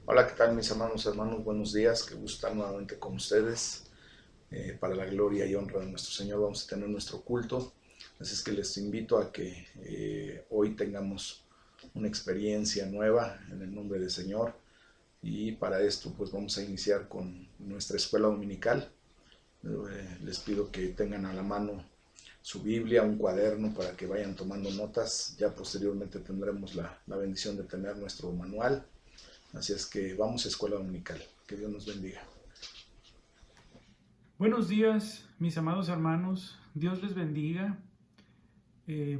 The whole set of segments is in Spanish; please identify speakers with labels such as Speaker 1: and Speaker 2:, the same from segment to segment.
Speaker 1: Hola, ¿qué tal mis amados hermanos? Buenos días, qué gusto estar nuevamente con ustedes. Para la gloria y honra de nuestro Señor vamos a tener nuestro culto, así es que les invito a que hoy tengamos una experiencia nueva en el nombre del Señor, y para esto pues vamos a iniciar con nuestra escuela dominical. Les pido que tengan a la mano su Biblia, un cuaderno para que vayan tomando notas. Ya posteriormente tendremos la bendición de tener nuestro manual. Así es que vamos a escuela dominical. Que Dios nos bendiga.
Speaker 2: Buenos días, mis amados hermanos. Dios les bendiga.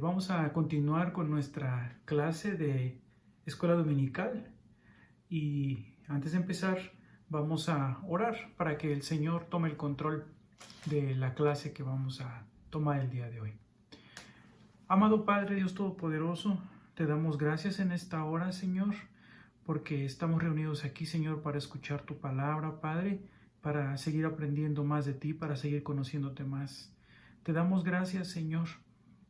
Speaker 2: Vamos a continuar con nuestra clase de escuela dominical. Y antes de empezar, vamos a orar para que el Señor tome el control de la clase que vamos a tomar el día de hoy. Amado Padre, Dios Todopoderoso, te damos gracias en esta hora, Señor, porque estamos reunidos aquí, Señor, para escuchar tu palabra, Padre, para seguir aprendiendo más de ti, para seguir conociéndote más. Te damos gracias, Señor,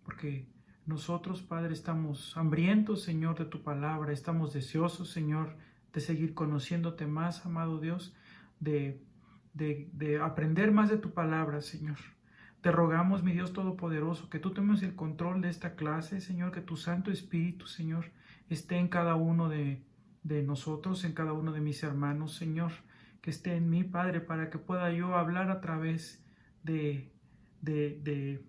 Speaker 2: porque nosotros, Padre, estamos hambrientos, Señor, de tu palabra, estamos deseosos, Señor, de seguir conociéndote más, amado Dios, de aprender más de tu palabra, Señor. Te rogamos, mi Dios Todopoderoso, que tú tomes el control de esta clase, Señor, que tu Santo Espíritu, Señor, esté en cada uno de nosotros, en cada uno de mis hermanos, Señor, que esté en mí, Padre, para que pueda yo hablar a través de, de, de,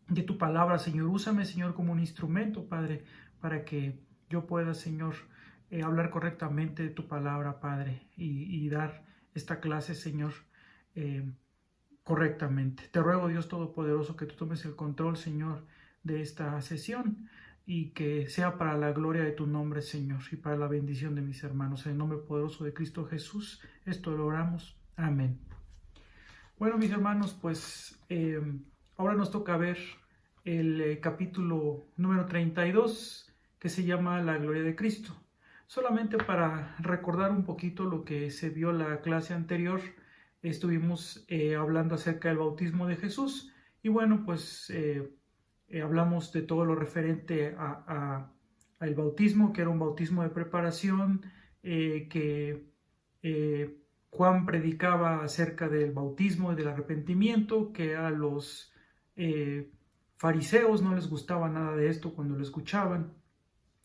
Speaker 2: de tu palabra, Señor. Úsame, Señor, como un instrumento, Padre, para que yo pueda, Señor, hablar correctamente de tu palabra, Padre, y dar esta clase, Señor, eh, correctamente. Te ruego, Dios Todopoderoso, que tú tomes el control, Señor, de esta sesión y que sea para la gloria de tu nombre, Señor, y para la bendición de mis hermanos. En el nombre poderoso de Cristo Jesús, esto lo oramos. Amén. Bueno, mis hermanos, pues ahora nos toca ver el capítulo número 32, que se llama La Gloria de Cristo. Solamente para recordar un poquito lo que se vio en la clase anterior, estuvimos hablando acerca del bautismo de Jesús y bueno, pues hablamos de todo lo referente al bautismo, que era un bautismo de preparación, que Juan predicaba acerca del bautismo y del arrepentimiento, que a los eh, fariseos no les gustaba nada de esto cuando lo escuchaban.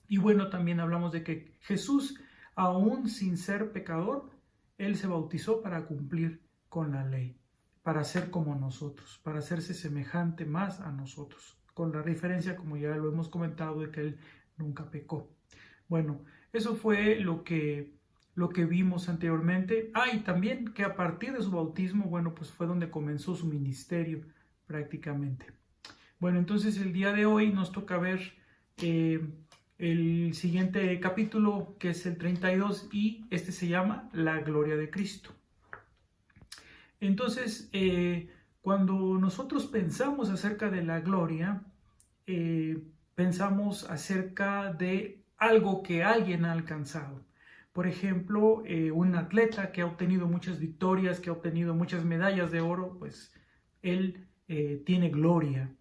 Speaker 2: Y bueno, también hablamos de que Jesús, aún sin ser pecador, él se bautizó para cumplir con la ley, para ser como nosotros, para hacerse semejante más a nosotros, con la diferencia, como ya lo hemos comentado, de que él nunca pecó. Bueno, eso fue lo que vimos anteriormente. Y también que a partir de su bautismo, bueno, pues fue donde comenzó su ministerio prácticamente. Bueno, entonces el día de hoy nos toca ver eh, el siguiente capítulo, que es el 32, y este se llama La Gloria de Cristo. Entonces, cuando nosotros pensamos acerca de la gloria, pensamos acerca de algo que alguien ha alcanzado. Por ejemplo, un atleta que ha obtenido muchas victorias, que ha obtenido muchas medallas de oro, pues él tiene gloria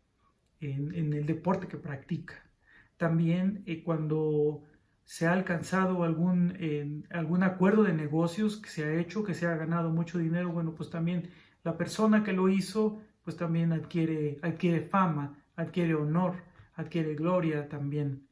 Speaker 2: en el deporte que practica. También cuando se ha alcanzado algún acuerdo de negocios que se ha hecho, que se ha ganado mucho dinero, bueno, pues también la persona que lo hizo, pues también adquiere fama, adquiere honor, adquiere gloria también.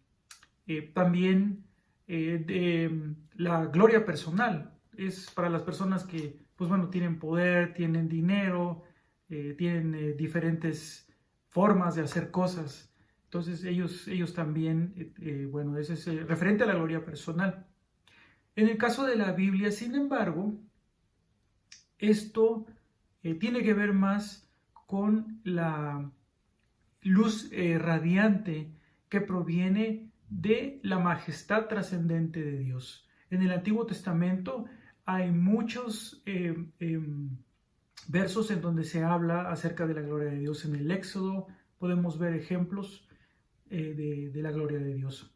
Speaker 2: También la gloria personal es para las personas que, pues bueno, tienen poder, tienen dinero, tienen diferentes formas de hacer cosas. Entonces ellos también, bueno, eso es referente a la gloria personal. En el caso de la Biblia, sin embargo, esto tiene que ver más con la luz radiante que proviene de la majestad trascendente de Dios. En el Antiguo Testamento hay muchos versos en donde se habla acerca de la gloria de Dios. En el Éxodo podemos ver ejemplos de la gloria de Dios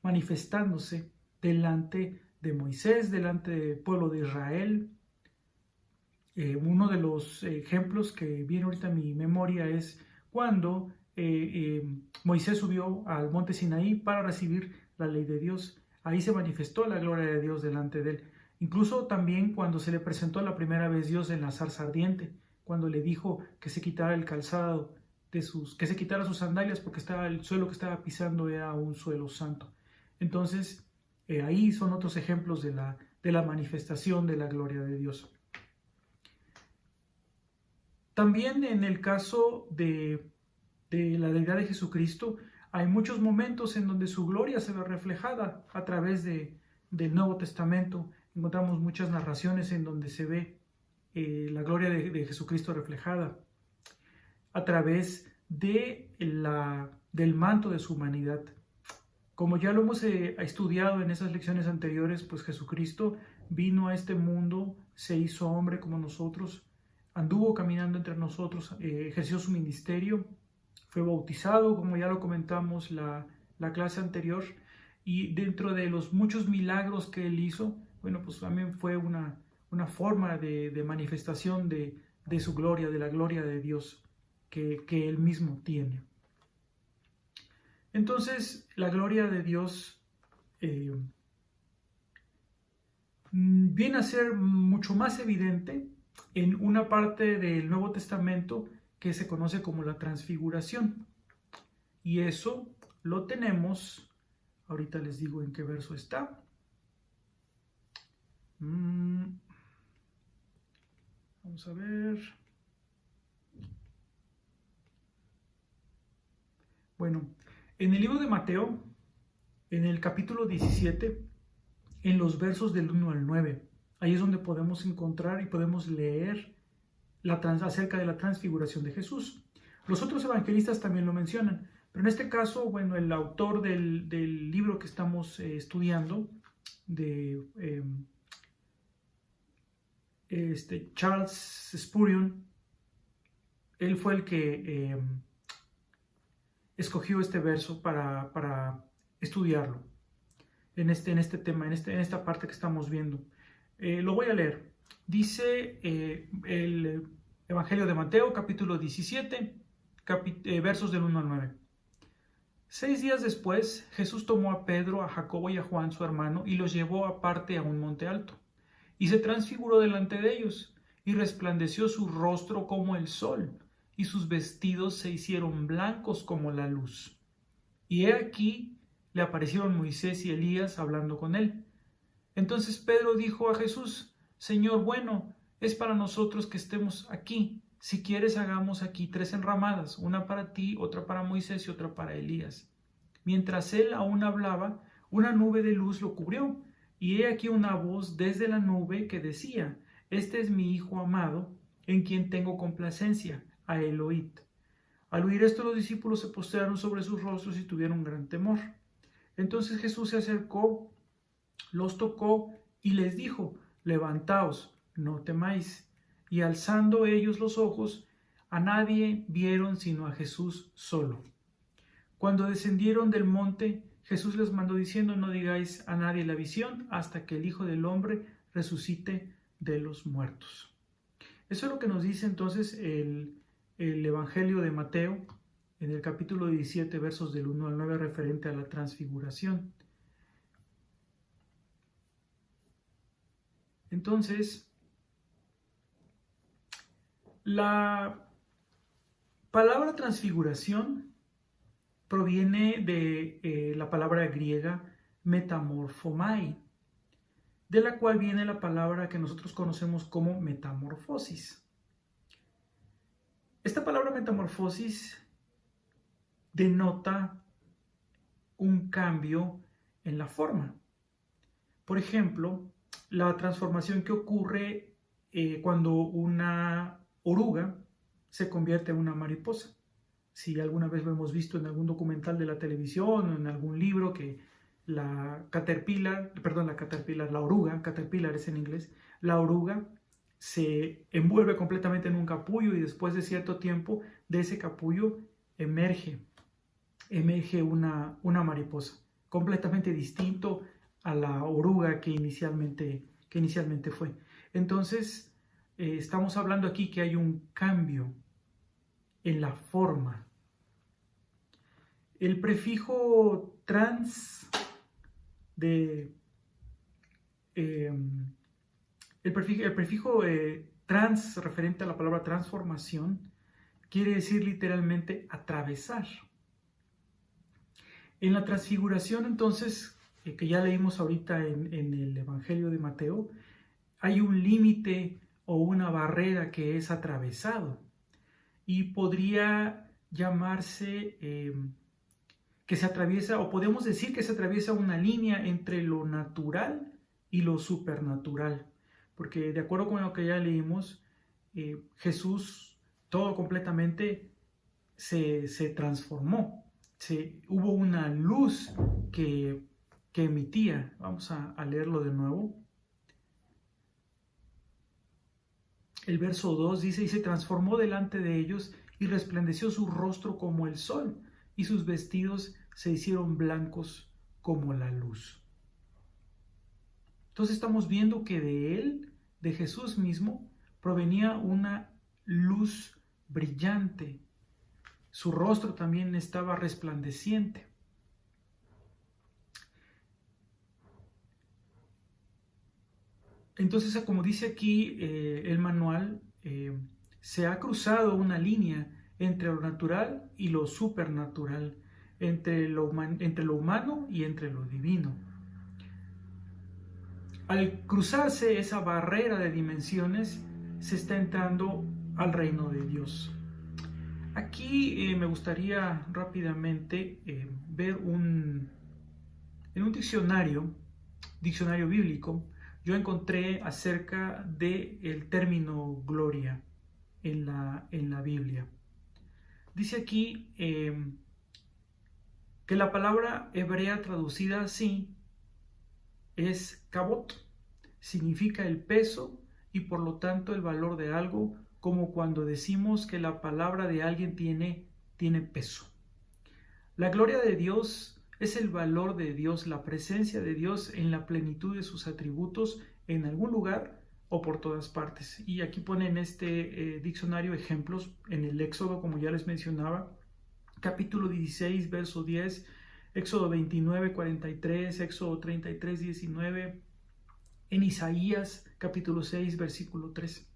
Speaker 2: manifestándose delante de Moisés, delante del pueblo de Israel. Uno de los ejemplos que viene ahorita a mi memoria es cuando Moisés subió al monte Sinaí para recibir la ley de Dios. Ahí se manifestó la gloria de Dios delante de él. Incluso también cuando se le presentó la primera vez Dios en la zarza ardiente, cuando le dijo que se quitara el calzado que se quitara sus sandalias porque el suelo que estaba pisando era un suelo santo. Entonces, ahí son otros ejemplos de la manifestación de la gloria de Dios. También en el caso de la deidad de Jesucristo, hay muchos momentos en donde su gloria se ve reflejada a través del Nuevo Testamento. Encontramos muchas narraciones en donde se ve la gloria de Jesucristo reflejada a través del manto de su humanidad. Como ya lo hemos estudiado en esas lecciones anteriores, pues Jesucristo vino a este mundo, se hizo hombre como nosotros, anduvo caminando entre nosotros, ejerció su ministerio, fue bautizado, como ya lo comentamos la clase anterior, y dentro de los muchos milagros que él hizo, bueno, pues también fue una forma de manifestación de su gloria, de la gloria de Dios que él mismo tiene. Entonces, la gloria de Dios viene a ser mucho más evidente en una parte del Nuevo Testamento que se conoce como la transfiguración. Y eso lo tenemos, ahorita les digo en qué verso está. Vamos a ver. Bueno, en el libro de Mateo, en el capítulo 17, en los versos del 1 al 9, ahí es donde podemos encontrar y podemos leer acerca de la transfiguración de Jesús. Los otros evangelistas también lo mencionan, pero en este caso, bueno, el autor del libro que estamos estudiando, Charles Spurgeon, él fue el que escogió este verso para estudiarlo en este tema, en esta parte que estamos viendo. Lo voy a leer. Dice el Evangelio de Mateo, capítulo 17, versos del 1 al 9. 6 días después, Jesús tomó a Pedro, a Jacobo y a Juan, su hermano, y los llevó aparte a un monte alto, y se transfiguró delante de ellos, y resplandeció su rostro como el sol, y sus vestidos se hicieron blancos como la luz. Y he aquí, le aparecieron Moisés y Elías hablando con él. Entonces Pedro dijo a Jesús: Señor, bueno, es para nosotros que estemos aquí. Si quieres, hagamos aquí 3 enramadas, una para ti, otra para Moisés y otra para Elías. Mientras él aún hablaba, una nube de luz lo cubrió, y he aquí una voz desde la nube que decía: Este es mi Hijo amado, en quien tengo complacencia, a él oíd. Al oír esto, los discípulos se postraron sobre sus rostros y tuvieron gran temor. Entonces Jesús se acercó, los tocó y les dijo: Levantaos, no temáis. Y alzando ellos los ojos, a nadie vieron sino a Jesús solo. Cuando descendieron del monte, Jesús les mandó diciendo: No digáis a nadie la visión hasta que el Hijo del Hombre resucite de los muertos. Eso es lo que nos dice entonces el Evangelio de Mateo en el capítulo 17, versos del 1 al 9, referente a la transfiguración. Entonces, la palabra transfiguración proviene de la palabra griega metamorphomai, de la cual viene la palabra que nosotros conocemos como metamorfosis. Esta palabra metamorfosis denota un cambio en la forma. Por ejemplo, la transformación que ocurre cuando una oruga se convierte en una mariposa. Si alguna vez lo hemos visto en algún documental de la televisión o en algún libro, que la oruga, caterpillar es en inglés, la oruga se envuelve completamente en un capullo y después de cierto tiempo de ese capullo emerge una mariposa, completamente distinto a la oruga que inicialmente fue. Entonces, estamos hablando aquí que hay un cambio en la forma. El prefijo trans el prefijo trans, referente a la palabra transformación, quiere decir literalmente atravesar. En la transfiguración, entonces, que ya leímos ahorita en el Evangelio de Mateo, hay un límite o una barrera que es atravesado. Y podría llamarse que se atraviesa, o podemos decir que se atraviesa una línea entre lo natural y lo supernatural. Porque de acuerdo con lo que ya leímos, Jesús todo completamente se transformó. Hubo una luz que emitía. Vamos a leerlo de nuevo. El verso 2 dice: y se transformó delante de ellos, y resplandeció su rostro como el sol, y sus vestidos se hicieron blancos como la luz. Entonces estamos viendo que de él, de Jesús mismo, provenía una luz brillante. Su rostro también estaba resplandeciente. Entonces, como dice aquí el manual, se ha cruzado una línea entre lo natural y lo supernatural, entre lo humano y entre lo divino. Al cruzarse esa barrera de dimensiones, se está entrando al reino de Dios. Aquí me gustaría rápidamente ver en un diccionario bíblico, yo encontré acerca del término gloria en la Biblia. Dice aquí que la palabra hebrea traducida así es kabot. Significa el peso y por lo tanto el valor de algo, como cuando decimos que la palabra de alguien tiene peso. La gloria de Dios es el valor de Dios, la presencia de Dios en la plenitud de sus atributos en algún lugar o por todas partes. Y aquí pone en este diccionario ejemplos en el Éxodo, como ya les mencionaba, capítulo 16, verso 10, Éxodo 29, 43, Éxodo 33, 19, en Isaías, capítulo 6, versículo 3.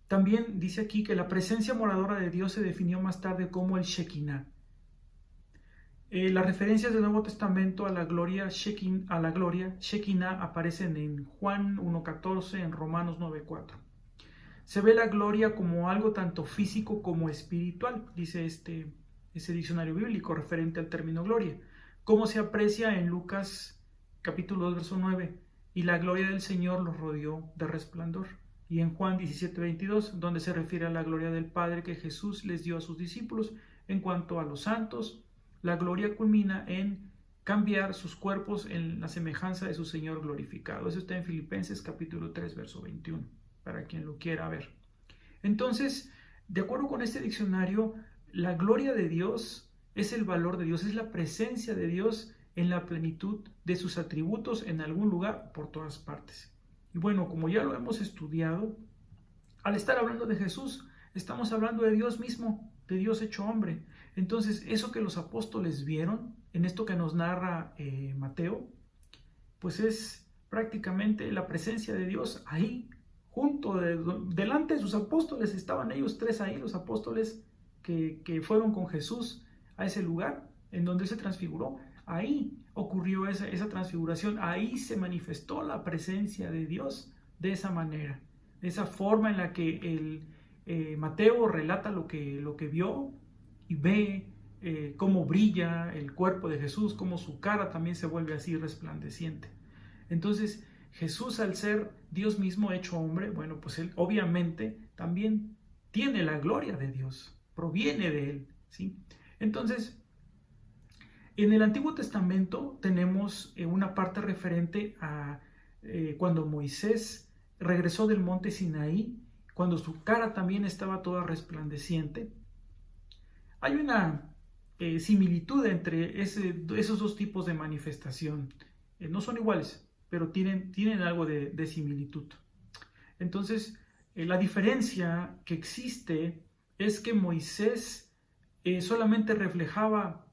Speaker 2: También dice aquí que la presencia moradora de Dios se definió más tarde como el Shekinah. Las referencias del Nuevo Testamento a la gloria Shekinah aparecen en Juan 1.14, en Romanos 9.4. Se ve la gloria como algo tanto físico como espiritual, dice ese diccionario bíblico referente al término gloria, como se aprecia en Lucas capítulo 2, verso 9, y la gloria del Señor los rodeó de resplandor. Y en Juan 17.22, donde se refiere a la gloria del Padre que Jesús les dio a sus discípulos. En cuanto a los santos, la gloria culmina en cambiar sus cuerpos en la semejanza de su Señor glorificado. Eso está en Filipenses capítulo 3, verso 21, para quien lo quiera ver. Entonces, de acuerdo con este diccionario, la gloria de Dios es el valor de Dios, es la presencia de Dios en la plenitud de sus atributos en algún lugar, por todas partes. Y bueno, como ya lo hemos estudiado, al estar hablando de Jesús, estamos hablando de Dios mismo, de Dios hecho hombre. Entonces, eso que los apóstoles vieron, en esto que nos narra Mateo, pues es prácticamente la presencia de Dios ahí, delante de sus apóstoles. Estaban ellos tres ahí, los apóstoles que fueron con Jesús a ese lugar en donde se transfiguró. Ahí ocurrió esa transfiguración, ahí se manifestó la presencia de Dios de esa manera, de esa forma en la que Mateo relata lo que vio y ve cómo brilla el cuerpo de Jesús, cómo su cara también se vuelve así resplandeciente. Entonces Jesús, al ser Dios mismo hecho hombre, bueno, pues él obviamente también tiene la gloria de Dios, proviene de él, ¿sí? Entonces, en el Antiguo Testamento tenemos una parte referente a cuando Moisés regresó del monte Sinaí, cuando su cara también estaba toda resplandeciente. Hay una similitud entre esos dos tipos de manifestación. No son iguales, pero tienen algo de similitud. Entonces, la diferencia que existe es que Moisés solamente reflejaba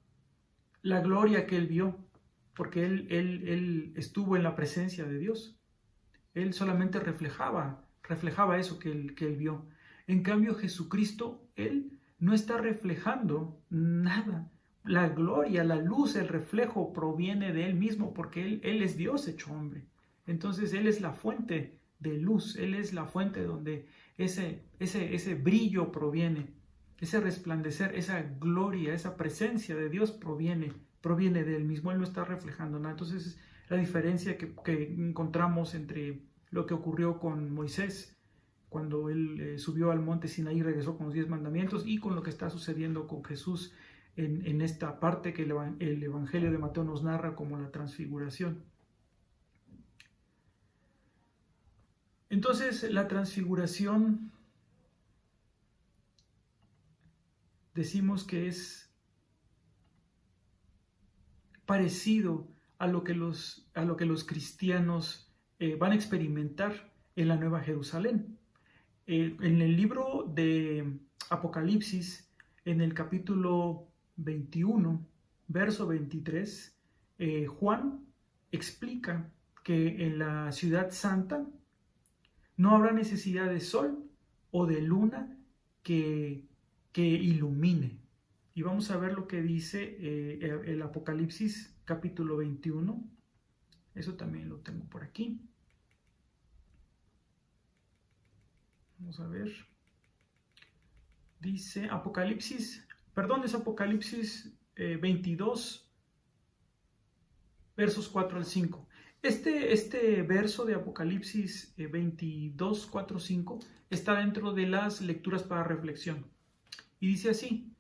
Speaker 2: la gloria que él vio, porque él estuvo en la presencia de Dios. Él solamente reflejaba eso que él vio. En cambio, Jesucristo, Él no está reflejando nada. La gloria, la luz, el reflejo proviene de Él mismo, porque Él es Dios hecho hombre. Entonces, Él es la fuente de luz, Él es la fuente donde ese brillo proviene, ese resplandecer, esa gloria, esa presencia de Dios proviene de Él mismo. Él no está reflejando nada. Entonces, la diferencia que encontramos entre lo que ocurrió con Moisés cuando él subió al monte Sinaí y regresó con los 10 mandamientos, y con lo que está sucediendo con Jesús en esta parte que el Evangelio de Mateo nos narra como la transfiguración. Entonces, la transfiguración decimos que es parecido a lo que los cristianos van a experimentar en la Nueva Jerusalén. En el libro de Apocalipsis, en el capítulo 21, verso 23, Juan explica que en la ciudad santa no habrá necesidad de sol o de luna que ilumine. Y vamos a ver lo que dice el Apocalipsis capítulo 21. Eso también lo tengo por aquí. Vamos a ver. Dice es Apocalipsis 22, versos 4 al 5. Este verso de Apocalipsis 22, 4, 5 está dentro de las lecturas para reflexión. Y dice así: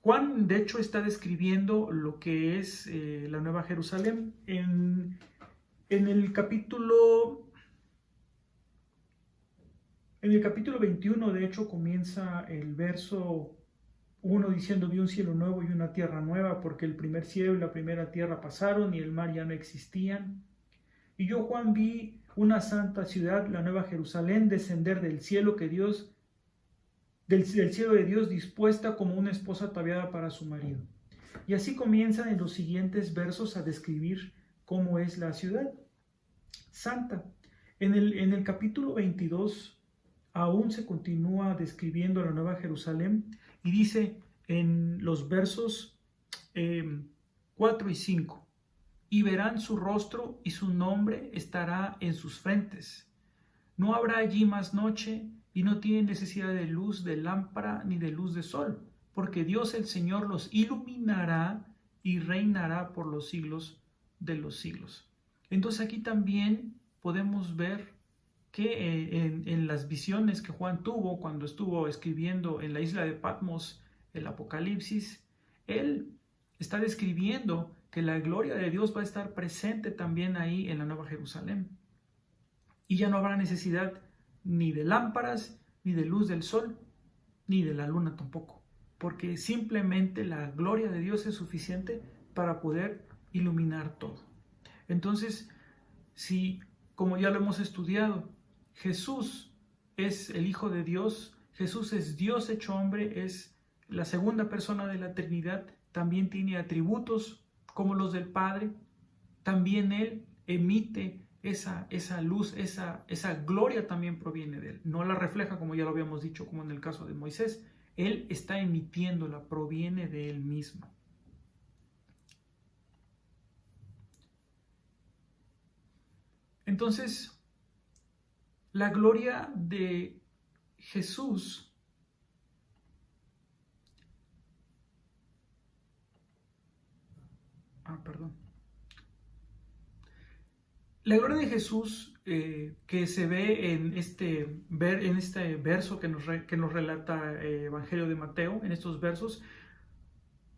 Speaker 2: Juan, de hecho, está describiendo lo que es la Nueva Jerusalén. En el capítulo 21, de hecho, comienza el verso 1 diciendo: vi un cielo nuevo y una tierra nueva, porque el primer cielo y la primera tierra pasaron y el mar ya no existían. Y yo, Juan, vi una santa ciudad, la Nueva Jerusalén, descender del cielo del cielo de Dios, dispuesta como una esposa ataviada para su marido. Y así comienzan en los siguientes versos a describir cómo es la ciudad santa. En el capítulo 22 aún se continúa describiendo la Nueva Jerusalén, y dice en los versos 4 y 5: y verán su rostro y su nombre estará en sus frentes. No habrá allí más noche, y no tienen necesidad de luz de lámpara ni de luz de sol, porque Dios el Señor los iluminará y reinará por los siglos de los siglos. Entonces aquí también podemos ver que en las visiones que Juan tuvo cuando estuvo escribiendo en la isla de Patmos el Apocalipsis, él está describiendo que la gloria de Dios va a estar presente también ahí en la Nueva Jerusalén. Y ya no habrá necesidad ni de lámparas, ni de luz del sol, ni de la luna tampoco, porque simplemente la gloria de Dios es suficiente para poder iluminar todo. Entonces, si, como ya lo hemos estudiado, Jesús es el Hijo de Dios, Jesús es Dios hecho hombre, es la segunda persona de la Trinidad, también tiene atributos como los del Padre, también Él emite esa luz, esa gloria también proviene de Él. No la refleja, como ya lo habíamos dicho, como en el caso de Moisés. Él está emitiéndola, proviene de Él mismo. Entonces, la gloria de Jesús La gloria de Jesús que se ve en este verso que nos relata Evangelio de Mateo, en estos versos,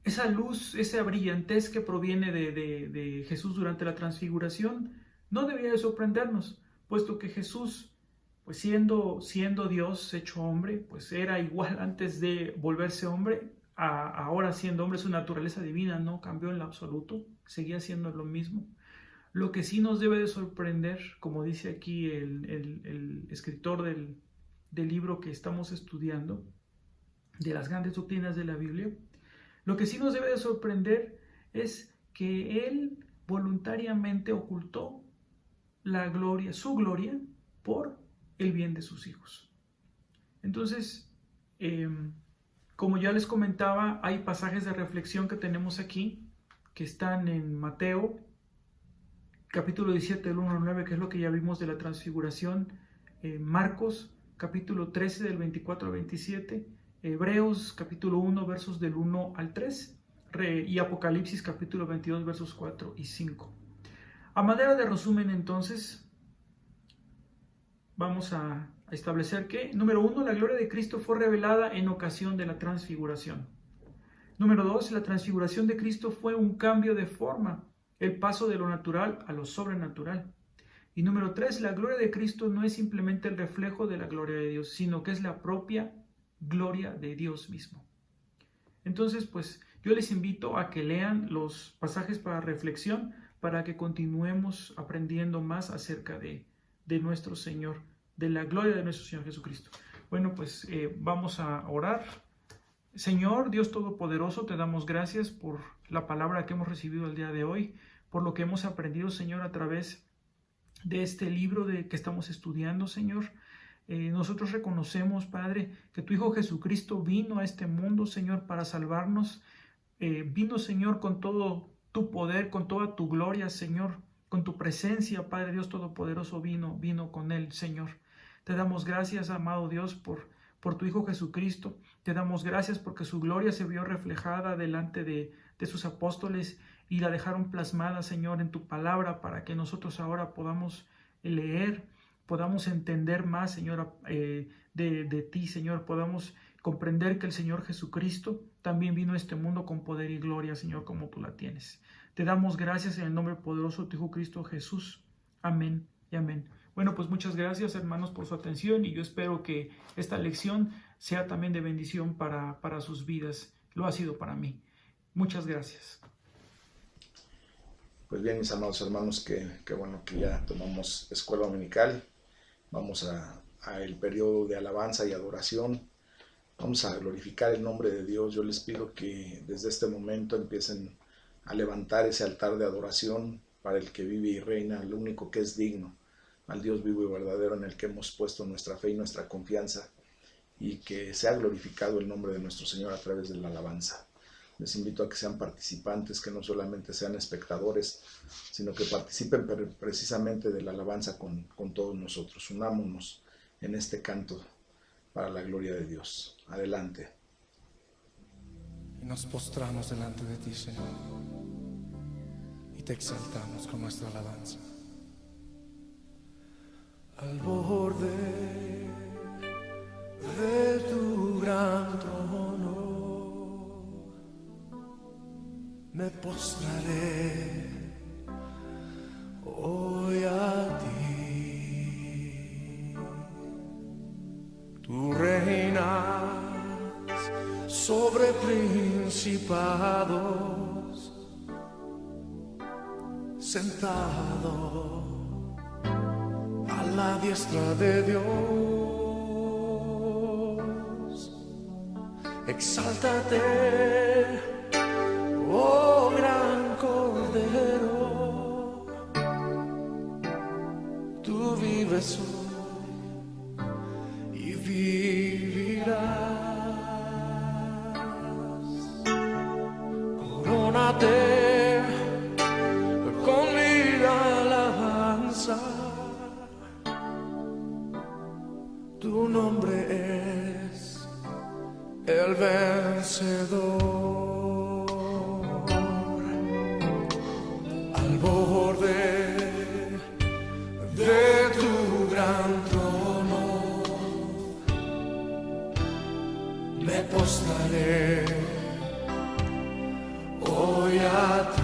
Speaker 2: esa luz, esa brillantez que proviene de Jesús durante la transfiguración, no debería de sorprendernos, puesto que Jesús, pues siendo Dios hecho hombre, pues era igual antes de volverse hombre, ahora siendo hombre, su naturaleza divina no cambió en lo absoluto, seguía siendo lo mismo. Lo que sí nos debe de sorprender, como dice aquí el escritor del libro que estamos estudiando, de las grandes doctrinas de la Biblia, lo que sí nos debe de sorprender es que Él voluntariamente ocultó la gloria, su gloria, por el bien de sus hijos. Entonces, como ya les comentaba, hay pasajes de reflexión que tenemos aquí, que están en Mateo, capítulo 17, del 1 al 9, que es lo que ya vimos de la transfiguración, Marcos, capítulo 13, del 24 al 27, Hebreos, capítulo 1, versos del 1 al 3, y Apocalipsis, capítulo 22, versos 4 y 5. A manera de resumen, entonces, vamos a establecer que, número 1, la gloria de Cristo fue revelada en ocasión de la transfiguración. Número 2, la transfiguración de Cristo fue un cambio de forma, el paso de lo natural a lo sobrenatural. Y número 3, la gloria de Cristo no es simplemente el reflejo de la gloria de Dios, sino que es la propia gloria de Dios mismo. Entonces, pues, yo les invito a que lean los pasajes para reflexión para que continuemos aprendiendo más acerca de nuestro Señor, de la gloria de nuestro Señor Jesucristo. Bueno, pues vamos a orar. Señor, Dios Todopoderoso, te damos gracias por la palabra que hemos recibido el día de hoy, por lo que hemos aprendido, Señor, a través de este libro que estamos estudiando, Señor. Nosotros reconocemos, Padre, que tu Hijo Jesucristo vino a este mundo, Señor, para salvarnos. Vino, Señor, con todo tu poder, con toda tu gloria, Señor, con tu presencia, Padre Dios Todopoderoso, vino con él, Señor. Te damos gracias, amado Dios, por tu Hijo Jesucristo. Te damos gracias porque su gloria se vio reflejada delante de sus apóstoles y la dejaron plasmada, Señor, en tu palabra para que nosotros ahora podamos leer, podamos entender más, Señor, de ti, Señor, podamos comprender que el Señor Jesucristo también vino a este mundo con poder y gloria, Señor, como tú la tienes. Te damos gracias en el nombre poderoso de tu Hijo Cristo Jesús. Amén y amén. Bueno, pues muchas gracias, hermanos, por su atención y yo espero que esta lección sea también de bendición para sus vidas. Lo ha sido para mí. Muchas gracias.
Speaker 1: Pues bien, mis amados hermanos, que bueno que ya tomamos escuela dominical. Vamos a el periodo de alabanza y adoración. Vamos a glorificar el nombre de Dios. Yo les pido que desde este momento empiecen a levantar ese altar de adoración para el que vive y reina, el único que es digno, al Dios vivo y verdadero en el que hemos puesto nuestra fe y nuestra confianza, y que sea glorificado el nombre de nuestro Señor a través de la alabanza. Les invito a que sean participantes, que no solamente sean espectadores, sino que participen precisamente de la alabanza con todos nosotros. Unámonos en este canto para la gloria de Dios. Adelante.
Speaker 3: Y nos postramos delante de ti, Señor, y te exaltamos con nuestra alabanza. Al borde de tu gran trono me postraré hoy a ti. Tú reinas sobre principados, sentado a la diestra de Dios. Exáltate, oh gran Cordero, tú vives hoy y vivirás. Corónate con mi alabanza, tu nombre es el vencedor. Al borde de tu gran trono me postraré hoy a ti.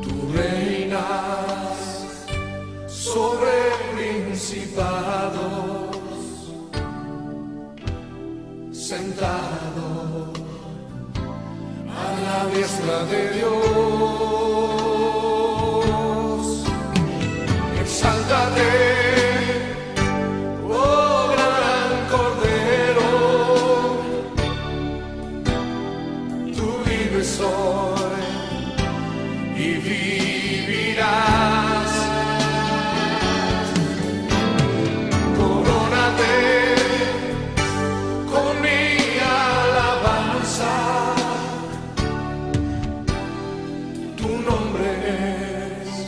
Speaker 3: Tú reinas sobre principados, sentado a la diestra de Dios. Exáltate, oh gran Cordero, tú vives hoy vivirás. Corónate con mi alabanza. Tu nombre es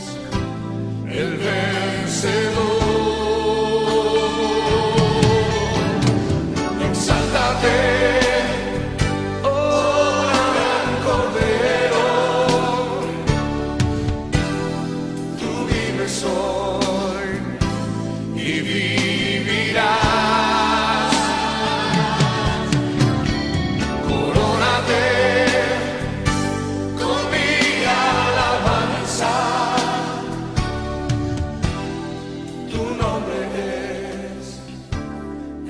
Speaker 3: el vencedor. Exáltate, oh gran Cordero, tú vives hoy y vivirás. Corónate con mi alabanza. Tu nombre es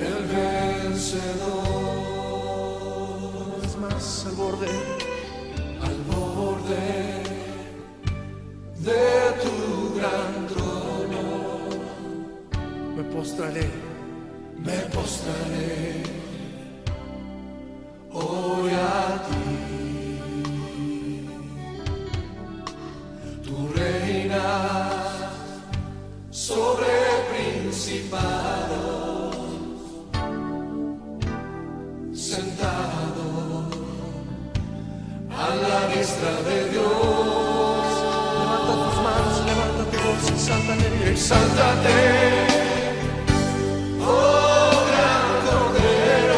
Speaker 3: el vencedor. Es más, al borde de tu gran trono me postraré hoy a ti. Tú reinas sobre principados, sentado a la diestra de Dios. Levanta tus manos, levanta tu voz, exáltate, exáltate, oh gran Cordero.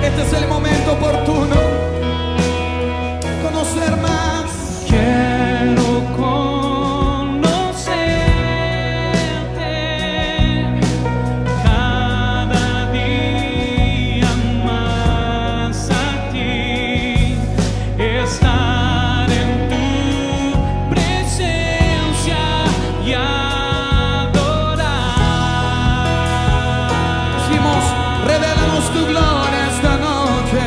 Speaker 3: Este es el momento oportuno. Conocer más.
Speaker 2: Quiero conocerte cada día más a ti, estar en tu presencia y adorar.
Speaker 3: Decimos, revélanos tu gloria esta noche.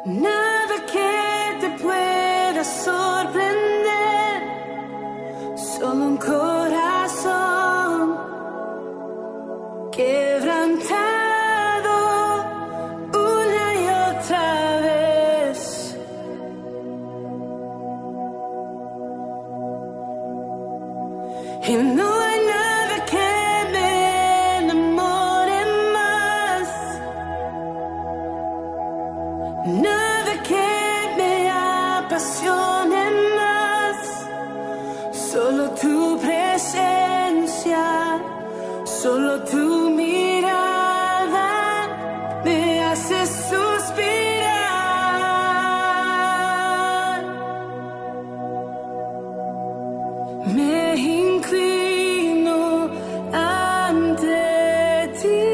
Speaker 4: Nada que te pueda sorprender, solo un corazón quebrantado una y otra vez. Y no hay nada que me enamore más, nada que me apasione más, solo tu presencia, solo tu mirada me hace suspirar. Me inclino ante ti,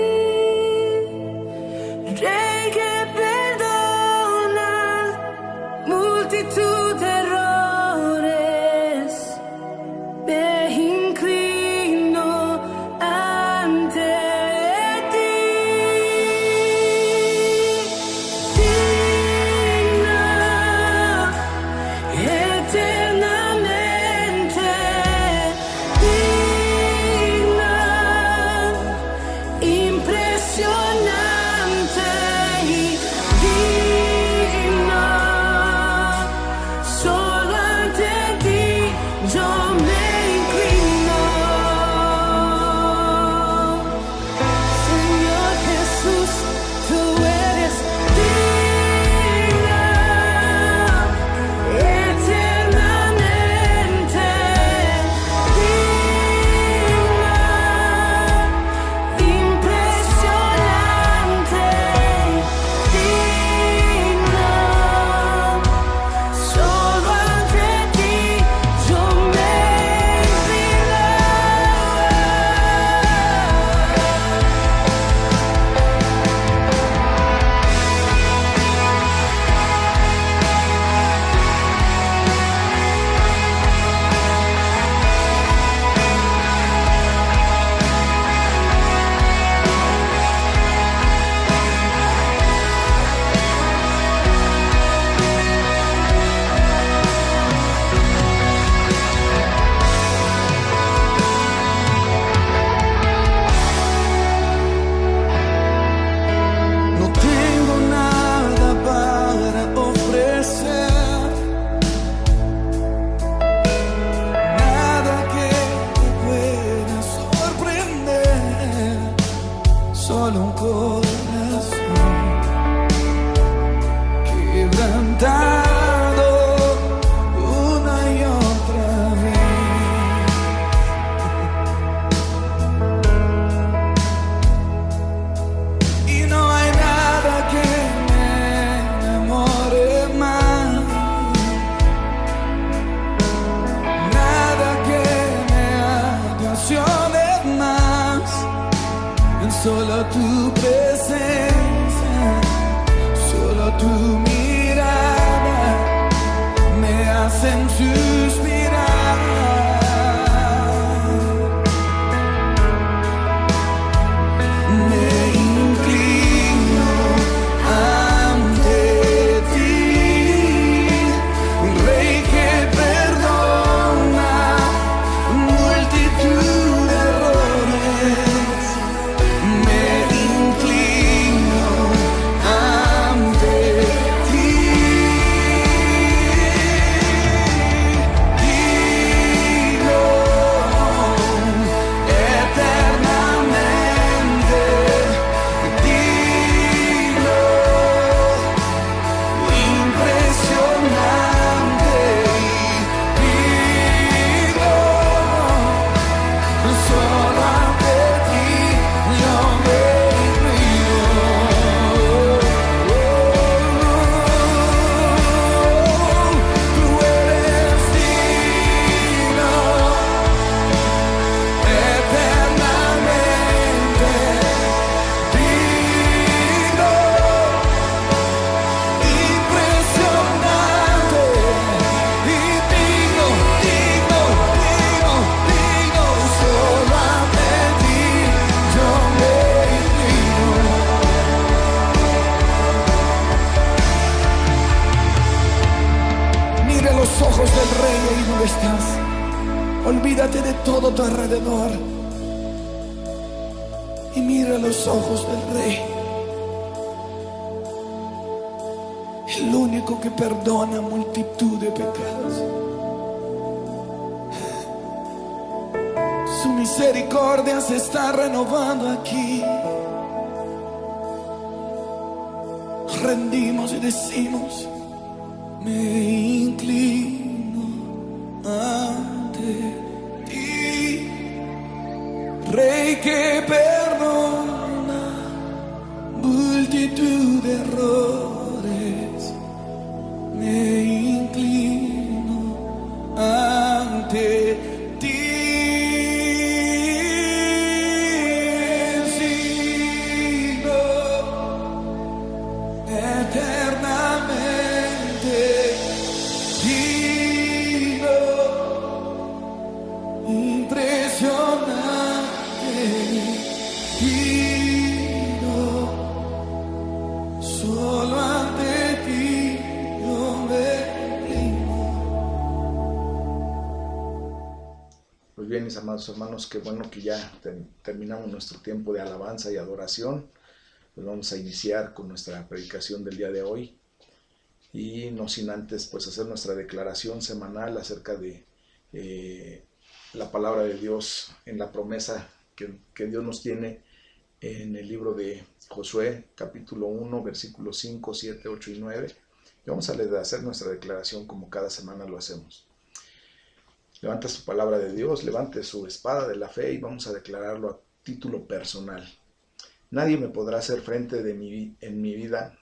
Speaker 4: Rey que perdona multitud de errores. Me inclino ante ti, digna, eternamente digna, impresionante y digna. Solo ante ti yo me inclino. Señor Jesús, tú eres digna, eternamente digna, impresionante, digna. Solo ante ti yo me inclino.
Speaker 3: No tengo nada para ofrecer, nada que te pueda sorprender, solo un corazón quebrantado una y otra vez. Y no hay nada que me enamore más, nada que me apasione más, solo tu presencia, solo tu mirada me hacen suspirar. Me inclino ante ti, Rey que perdona multitud de errores. Me inclino ante ti. todo tu alrededor y mira los ojos del Rey, el único que perdona multitud de pecados. Su misericordia se está renovando aquí. Nos rendimos y decimos: me inclino ante ti, Rey que perdona multitud de errores. Me inclino ante ti.
Speaker 1: Bien, mis amados hermanos, qué bueno que ya terminamos nuestro tiempo de alabanza y adoración. Pues vamos a iniciar con nuestra predicación del día de hoy, y no sin antes pues hacer nuestra declaración semanal acerca de la palabra de Dios en la promesa que Dios nos tiene en el libro de Josué, capítulo 1, versículos 5, 7, 8 y 9. Y vamos a hacer nuestra declaración como cada semana lo hacemos. Levanta su palabra de Dios, levante su espada de la fe y vamos a declararlo a título personal. Nadie me podrá hacer frente en mi vida.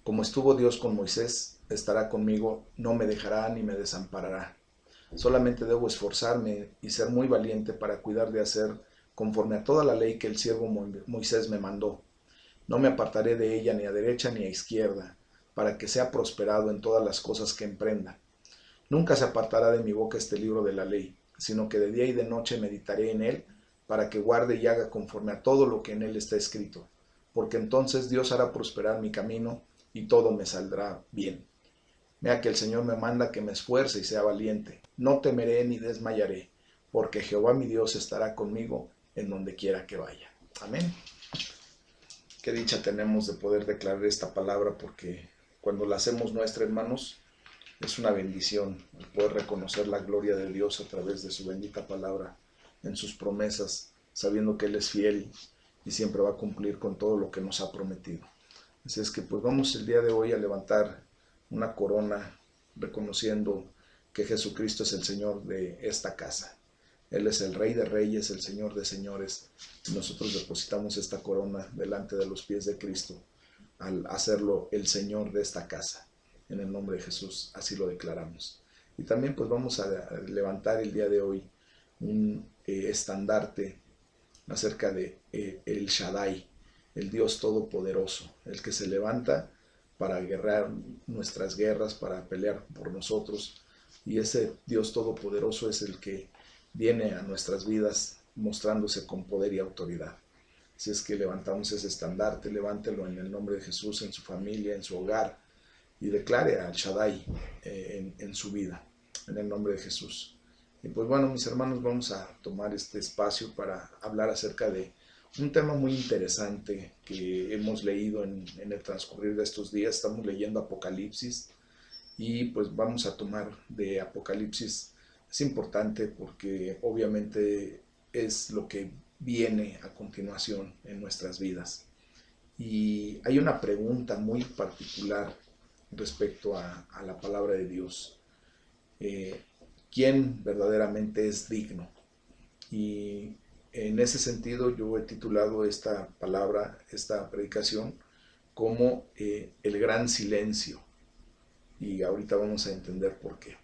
Speaker 1: Como estuvo Dios con Moisés, estará conmigo, no me dejará ni me desamparará. Solamente debo esforzarme y ser muy valiente para cuidar de hacer conforme a toda la ley que el siervo Moisés me mandó. No me apartaré de ella ni a derecha ni a izquierda, para que sea prosperado en todas las cosas que emprenda. Nunca se apartará de mi boca este libro de la ley, sino que de día y de noche meditaré en él, para que guarde y haga conforme a todo lo que en él está escrito, porque entonces Dios hará prosperar mi camino y todo me saldrá bien. Vea que el Señor me manda que me esfuerce y sea valiente. No temeré ni desmayaré, porque Jehová mi Dios estará conmigo en donde quiera que vaya. Amén. Qué dicha tenemos de poder declarar esta palabra, porque cuando la hacemos nuestra, hermanos, es una bendición el poder reconocer la gloria de Dios a través de su bendita palabra, en sus promesas, sabiendo que Él es fiel y siempre va a cumplir con todo lo que nos ha prometido. Así es que pues vamos el día de hoy a levantar una corona reconociendo que Jesucristo es el Señor de esta casa. Él es el Rey de Reyes, el Señor de Señores, y nosotros depositamos esta corona delante de los pies de Cristo al hacerlo el Señor de esta casa. En el nombre de Jesús, así lo declaramos. Y también pues vamos a levantar el día de hoy un estandarte acerca de el Shaddai, el Dios Todopoderoso, el que se levanta para guerrear nuestras guerras, para pelear por nosotros. Y ese Dios Todopoderoso es el que viene a nuestras vidas mostrándose con poder y autoridad. Así es que levantamos ese estandarte, levántelo en el nombre de Jesús, en su familia, en su hogar, y declare al Shaddai en su vida, en el nombre de Jesús. Y pues bueno, mis hermanos, vamos a tomar este espacio para hablar acerca de un tema muy interesante que hemos leído en el transcurrir de estos días. Estamos leyendo Apocalipsis y pues vamos a tomar de Apocalipsis. Es importante porque obviamente es lo que viene a continuación en nuestras vidas. Y hay una pregunta muy particular respecto a la palabra de Dios. ¿Quién verdaderamente es digno? Y en ese sentido yo he titulado esta palabra, esta predicación, como el gran silencio. Y ahorita vamos a entender por qué.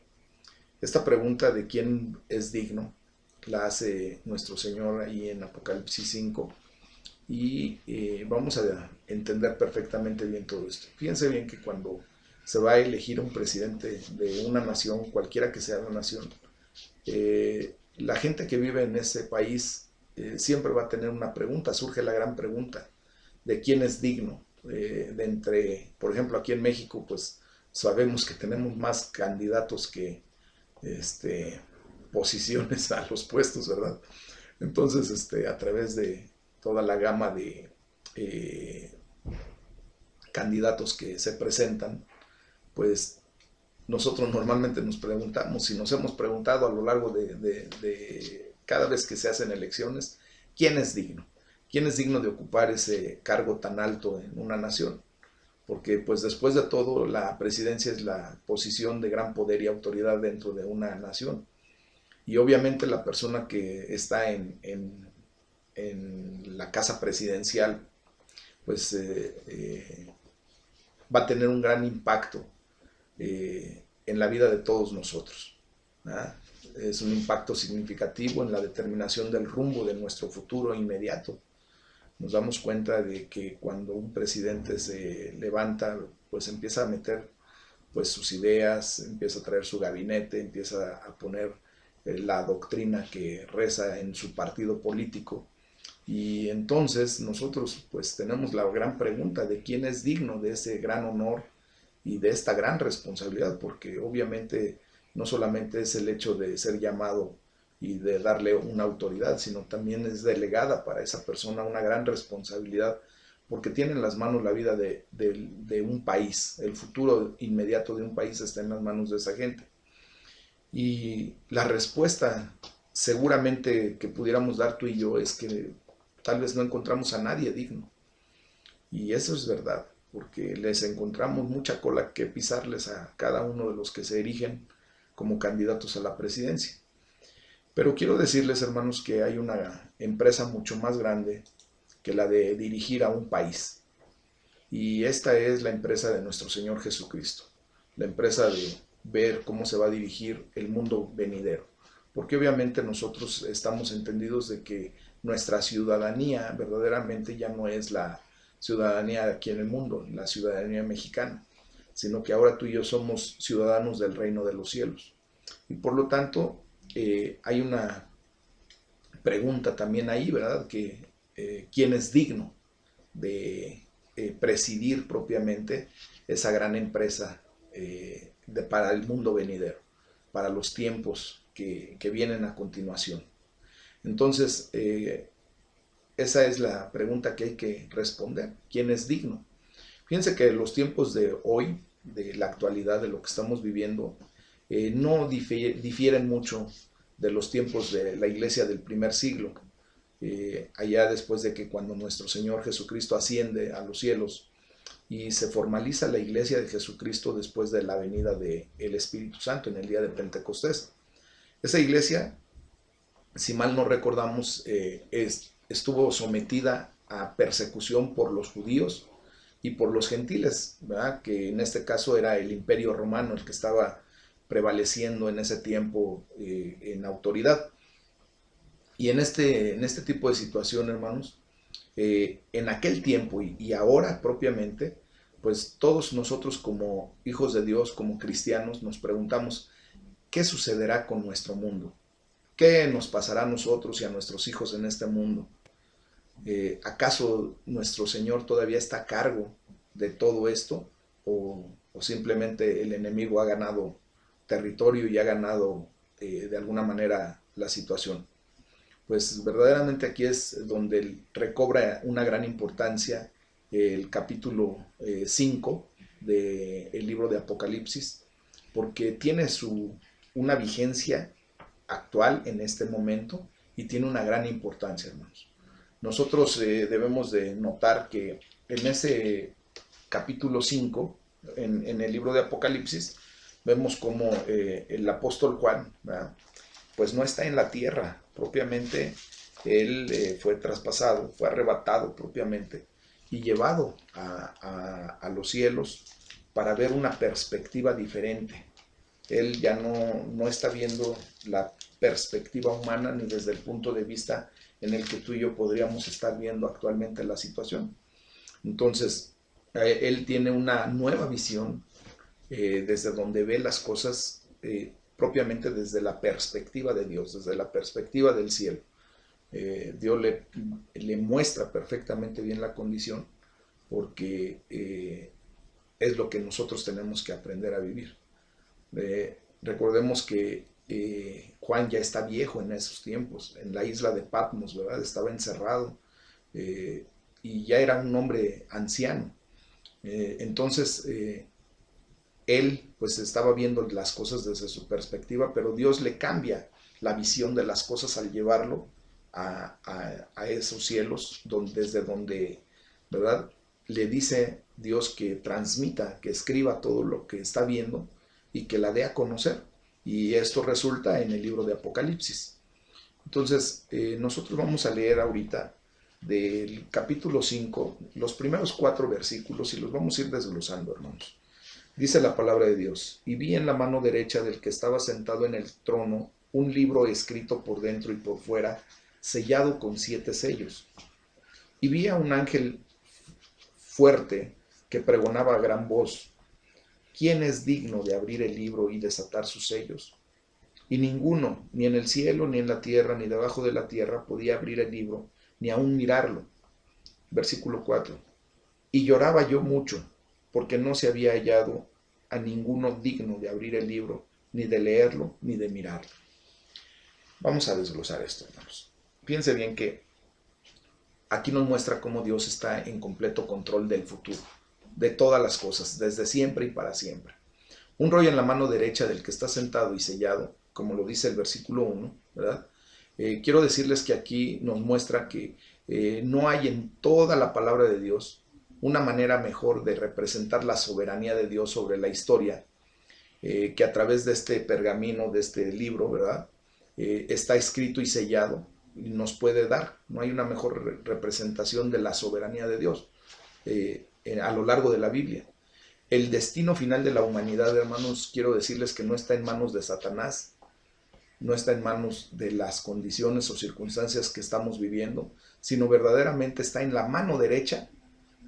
Speaker 1: Esta pregunta de quién es digno la hace nuestro Señor ahí en Apocalipsis 5. Y vamos a entender perfectamente bien todo esto. Fíjense bien que cuando se va a elegir un presidente de una nación, cualquiera que sea la nación, la gente que vive en ese país siempre va a tener una pregunta. Surge la gran pregunta de quién es digno. Por ejemplo, aquí en México, pues sabemos que tenemos más candidatos que posiciones a los puestos, ¿verdad? Entonces, a través de toda la gama de candidatos que se presentan, pues nosotros normalmente nos preguntamos, y nos hemos preguntado a lo largo de cada vez que se hacen elecciones, ¿quién es digno? ¿Quién es digno de ocupar ese cargo tan alto en una nación? Porque pues después de todo la presidencia es la posición de gran poder y autoridad dentro de una nación. Y obviamente la persona que está en la casa presidencial pues va a tener un gran impacto en la vida de todos nosotros, ¿verdad? Es un impacto significativo en la determinación del rumbo de nuestro futuro inmediato. Nos damos cuenta de que cuando un presidente se levanta, pues empieza a meter pues sus ideas, empieza a traer su gabinete, empieza a poner la doctrina que reza en su partido político. Y entonces nosotros pues tenemos la gran pregunta de quién es digno de ese gran honor y de esta gran responsabilidad, porque obviamente no solamente es el hecho de ser llamado y de darle una autoridad, sino también es delegada para esa persona una gran responsabilidad, porque tiene en las manos la vida de un país. El futuro inmediato de un país está en las manos de esa gente. Y la respuesta seguramente que pudiéramos dar tú y yo es que tal vez no encontramos a nadie digno. Y eso es verdad, porque les encontramos mucha cola que pisarles a cada uno de los que se erigen como candidatos a la presidencia. Pero quiero decirles, hermanos, que hay una empresa mucho más grande que la de dirigir a un país. Y esta es la empresa de nuestro Señor Jesucristo, la empresa de ver cómo se va a dirigir el mundo venidero. Porque obviamente nosotros estamos entendidos de que nuestra ciudadanía verdaderamente ya no es la ciudadanía aquí en el mundo, la ciudadanía mexicana, sino que ahora tú y yo somos ciudadanos del reino de los cielos. Y por lo tanto, hay una pregunta también ahí, ¿verdad? Que ¿quién es digno de presidir propiamente esa gran empresa para el mundo venidero, para los tiempos que vienen a continuación? Entonces, esa es la pregunta que hay que responder. ¿Quién es digno? Fíjense que los tiempos de hoy, de la actualidad, de lo que estamos viviendo, no difieren mucho de los tiempos de la iglesia del primer siglo. Allá después de que cuando nuestro Señor Jesucristo asciende a los cielos y se formaliza la iglesia de Jesucristo después de la venida del Espíritu Santo en el día de Pentecostés. Esa iglesia, si mal no recordamos, estuvo sometida a persecución por los judíos y por los gentiles, ¿verdad? Que en este caso era el Imperio Romano el que estaba prevaleciendo en ese tiempo en autoridad. Y en este tipo de situación, hermanos, en aquel tiempo y ahora propiamente, pues todos nosotros como hijos de Dios, como cristianos, nos preguntamos, ¿qué sucederá con nuestro mundo? ¿Qué nos pasará a nosotros y a nuestros hijos en este mundo? ¿Acaso nuestro Señor todavía está a cargo de todo esto? ¿O simplemente el enemigo ha ganado territorio y ha ganado de alguna manera la situación? Pues verdaderamente aquí es donde recobra una gran importancia el capítulo 5 del libro de Apocalipsis, porque tiene una vigencia actual en este momento y tiene una gran importancia, hermanos. Nosotros debemos de notar que en ese capítulo 5, en el libro de Apocalipsis, vemos como el apóstol Juan, ¿verdad?, pues no está en la tierra propiamente. Él fue traspasado, fue arrebatado propiamente y llevado a los cielos para ver una perspectiva diferente. Él ya no está viendo la perspectiva humana ni desde el punto de vista en el que tú y yo podríamos estar viendo actualmente la situación. Entonces, él tiene una nueva visión desde donde ve las cosas propiamente desde la perspectiva de Dios, desde la perspectiva del cielo. Dios le muestra perfectamente bien la condición, porque es lo que nosotros tenemos que aprender a vivir. Recordemos que Juan ya está viejo en esos tiempos, en la isla de Patmos, ¿verdad? Estaba encerrado y ya era un hombre anciano. Entonces, él pues estaba viendo las cosas desde su perspectiva, pero Dios le cambia la visión de las cosas al llevarlo a esos cielos, desde donde, ¿verdad? Le dice Dios que transmita, que escriba todo lo que está viendo y que la dé a conocer. Y esto resulta en el libro de Apocalipsis. Entonces, nosotros vamos a leer ahorita del capítulo 5, los primeros 4 versículos, y los vamos a ir desglosando, hermanos. Dice la palabra de Dios: y vi en la mano derecha del que estaba sentado en el trono un libro escrito por dentro y por fuera, sellado con 7 sellos. Y vi a un ángel fuerte que pregonaba a gran voz: ¿quién es digno de abrir el libro y desatar sus sellos? Y ninguno, ni en el cielo, ni en la tierra, ni debajo de la tierra, podía abrir el libro, ni aun mirarlo. Versículo 4. Y lloraba yo mucho, porque no se había hallado a ninguno digno de abrir el libro, ni de leerlo, ni de mirarlo. Vamos a desglosar esto, hermanos. Piense bien que aquí nos muestra cómo Dios está en completo control del futuro, de todas las cosas, desde siempre y para siempre. Un rollo en la mano derecha del que está sentado y sellado, como lo dice el versículo 1, ¿verdad? Quiero decirles que aquí nos muestra que no hay en toda la palabra de Dios una manera mejor de representar la soberanía de Dios sobre la historia, que a través de este pergamino, de este libro, ¿verdad? Está escrito y sellado y nos puede dar. No hay una mejor representación de la soberanía de Dios a lo largo de la Biblia. El destino final de la humanidad, hermanos, quiero decirles que no está en manos de Satanás, no está en manos de las condiciones o circunstancias que estamos viviendo, sino verdaderamente está en la mano derecha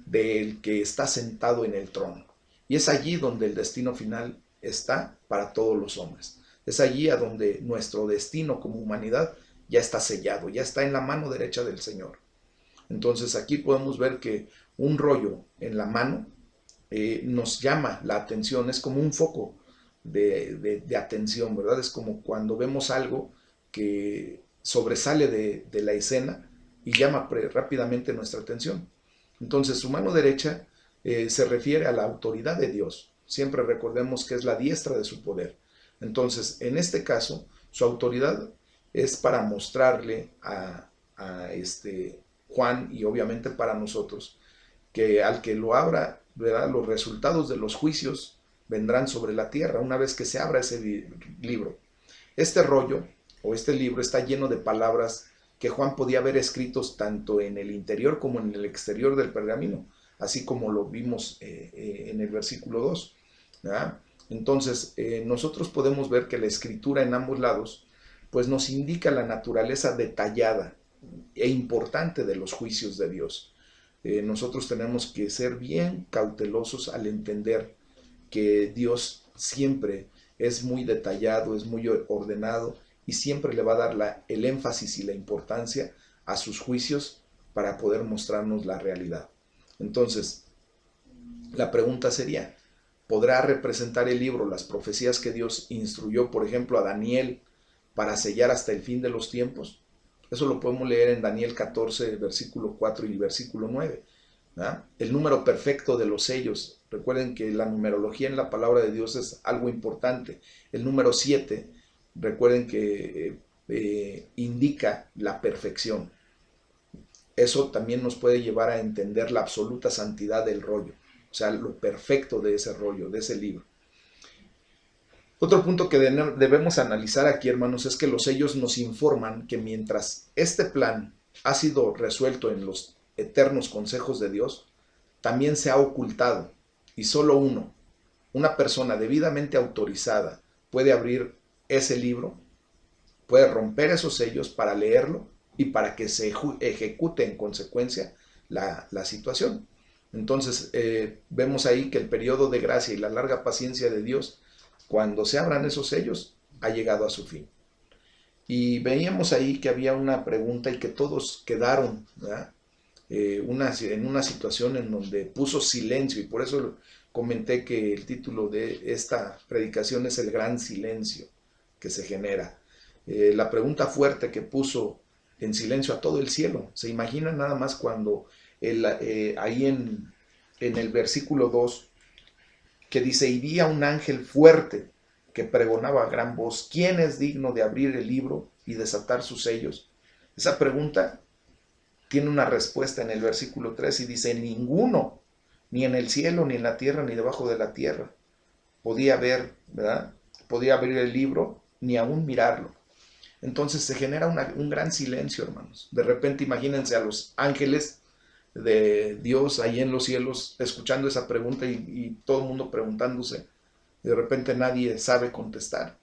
Speaker 1: del que está sentado en el trono. Y es allí donde el destino final está para todos los hombres. Es allí a donde nuestro destino como humanidad ya está sellado, ya está en la mano derecha del Señor. Entonces aquí podemos ver que un rollo en la mano nos llama la atención, es como un foco de atención, ¿verdad? Es como cuando vemos algo que sobresale de la escena y llama rápidamente nuestra atención. Entonces su mano derecha se refiere a la autoridad de Dios. Siempre recordemos que es la diestra de su poder. Entonces, en este caso, su autoridad es para mostrarle a Juan y obviamente para nosotros que al que lo abra, ¿verdad? Los resultados de los juicios vendrán sobre la tierra una vez que se abra ese libro. Este rollo o este libro está lleno de palabras que Juan podía haber escritos tanto en el interior como en el exterior del pergamino, así como lo vimos en el versículo 2, ¿verdad? Entonces, nosotros podemos ver que la escritura en ambos lados pues nos indica la naturaleza detallada e importante de los juicios de Dios. Nosotros tenemos que ser bien cautelosos al entender que Dios siempre es muy detallado, es muy ordenado y siempre le va a dar el énfasis y la importancia a sus juicios para poder mostrarnos la realidad. Entonces, la pregunta sería, ¿podrá representar el libro las profecías que Dios instruyó, por ejemplo, a Daniel para sellar hasta el fin de los tiempos? Eso lo podemos leer en Daniel 14, versículo 4 y versículo 9. ¿Verdad? El número perfecto de los sellos. Recuerden que la numerología en la palabra de Dios es algo importante. El número 7, recuerden que indica la perfección. Eso también nos puede llevar a entender la absoluta santidad del rollo. O sea, lo perfecto de ese rollo, de ese libro. Otro punto que debemos analizar aquí, hermanos, es que los sellos nos informan que mientras este plan ha sido resuelto en los eternos consejos de Dios, también se ha ocultado y solo una persona debidamente autorizada puede abrir ese libro, puede romper esos sellos para leerlo y para que se ejecute en consecuencia la situación. Entonces vemos ahí que el periodo de gracia y la larga paciencia de Dios, cuando se abran esos sellos, ha llegado a su fin. Y veíamos ahí que había una pregunta y que todos quedaron, ¿verdad? En una situación en donde puso silencio, y por eso comenté que el título de esta predicación es El Gran Silencio, que se genera. La pregunta fuerte que puso en silencio a todo el cielo. ¿Se imaginan nada más cuando ahí en el versículo 2 que dice, y vi a un ángel fuerte que pregonaba a gran voz, ¿quién es digno de abrir el libro y desatar sus sellos? Esa pregunta tiene una respuesta en el versículo 3 y dice, ninguno, ni en el cielo, ni en la tierra, ni debajo de la tierra, podía ver, ¿verdad? Podía abrir el libro, ni aún mirarlo. Entonces se genera un gran silencio, hermanos. De repente imagínense a los ángeles de Dios ahí en los cielos escuchando esa pregunta y todo el mundo preguntándose. De repente nadie sabe contestar,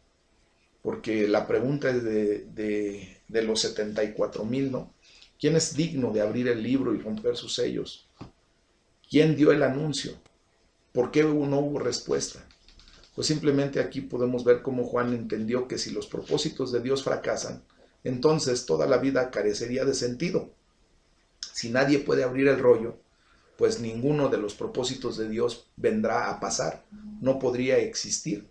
Speaker 1: porque la pregunta es de los 74,000, ¿no? ¿Quién es digno de abrir el libro y romper sus sellos? ¿Quién dio el anuncio? ¿Por qué no hubo respuesta? Pues simplemente aquí podemos ver cómo Juan entendió que si los propósitos de Dios fracasan, entonces toda la vida carecería de sentido. Si nadie puede abrir el rollo, pues ninguno de los propósitos de Dios vendrá a pasar, no podría existir.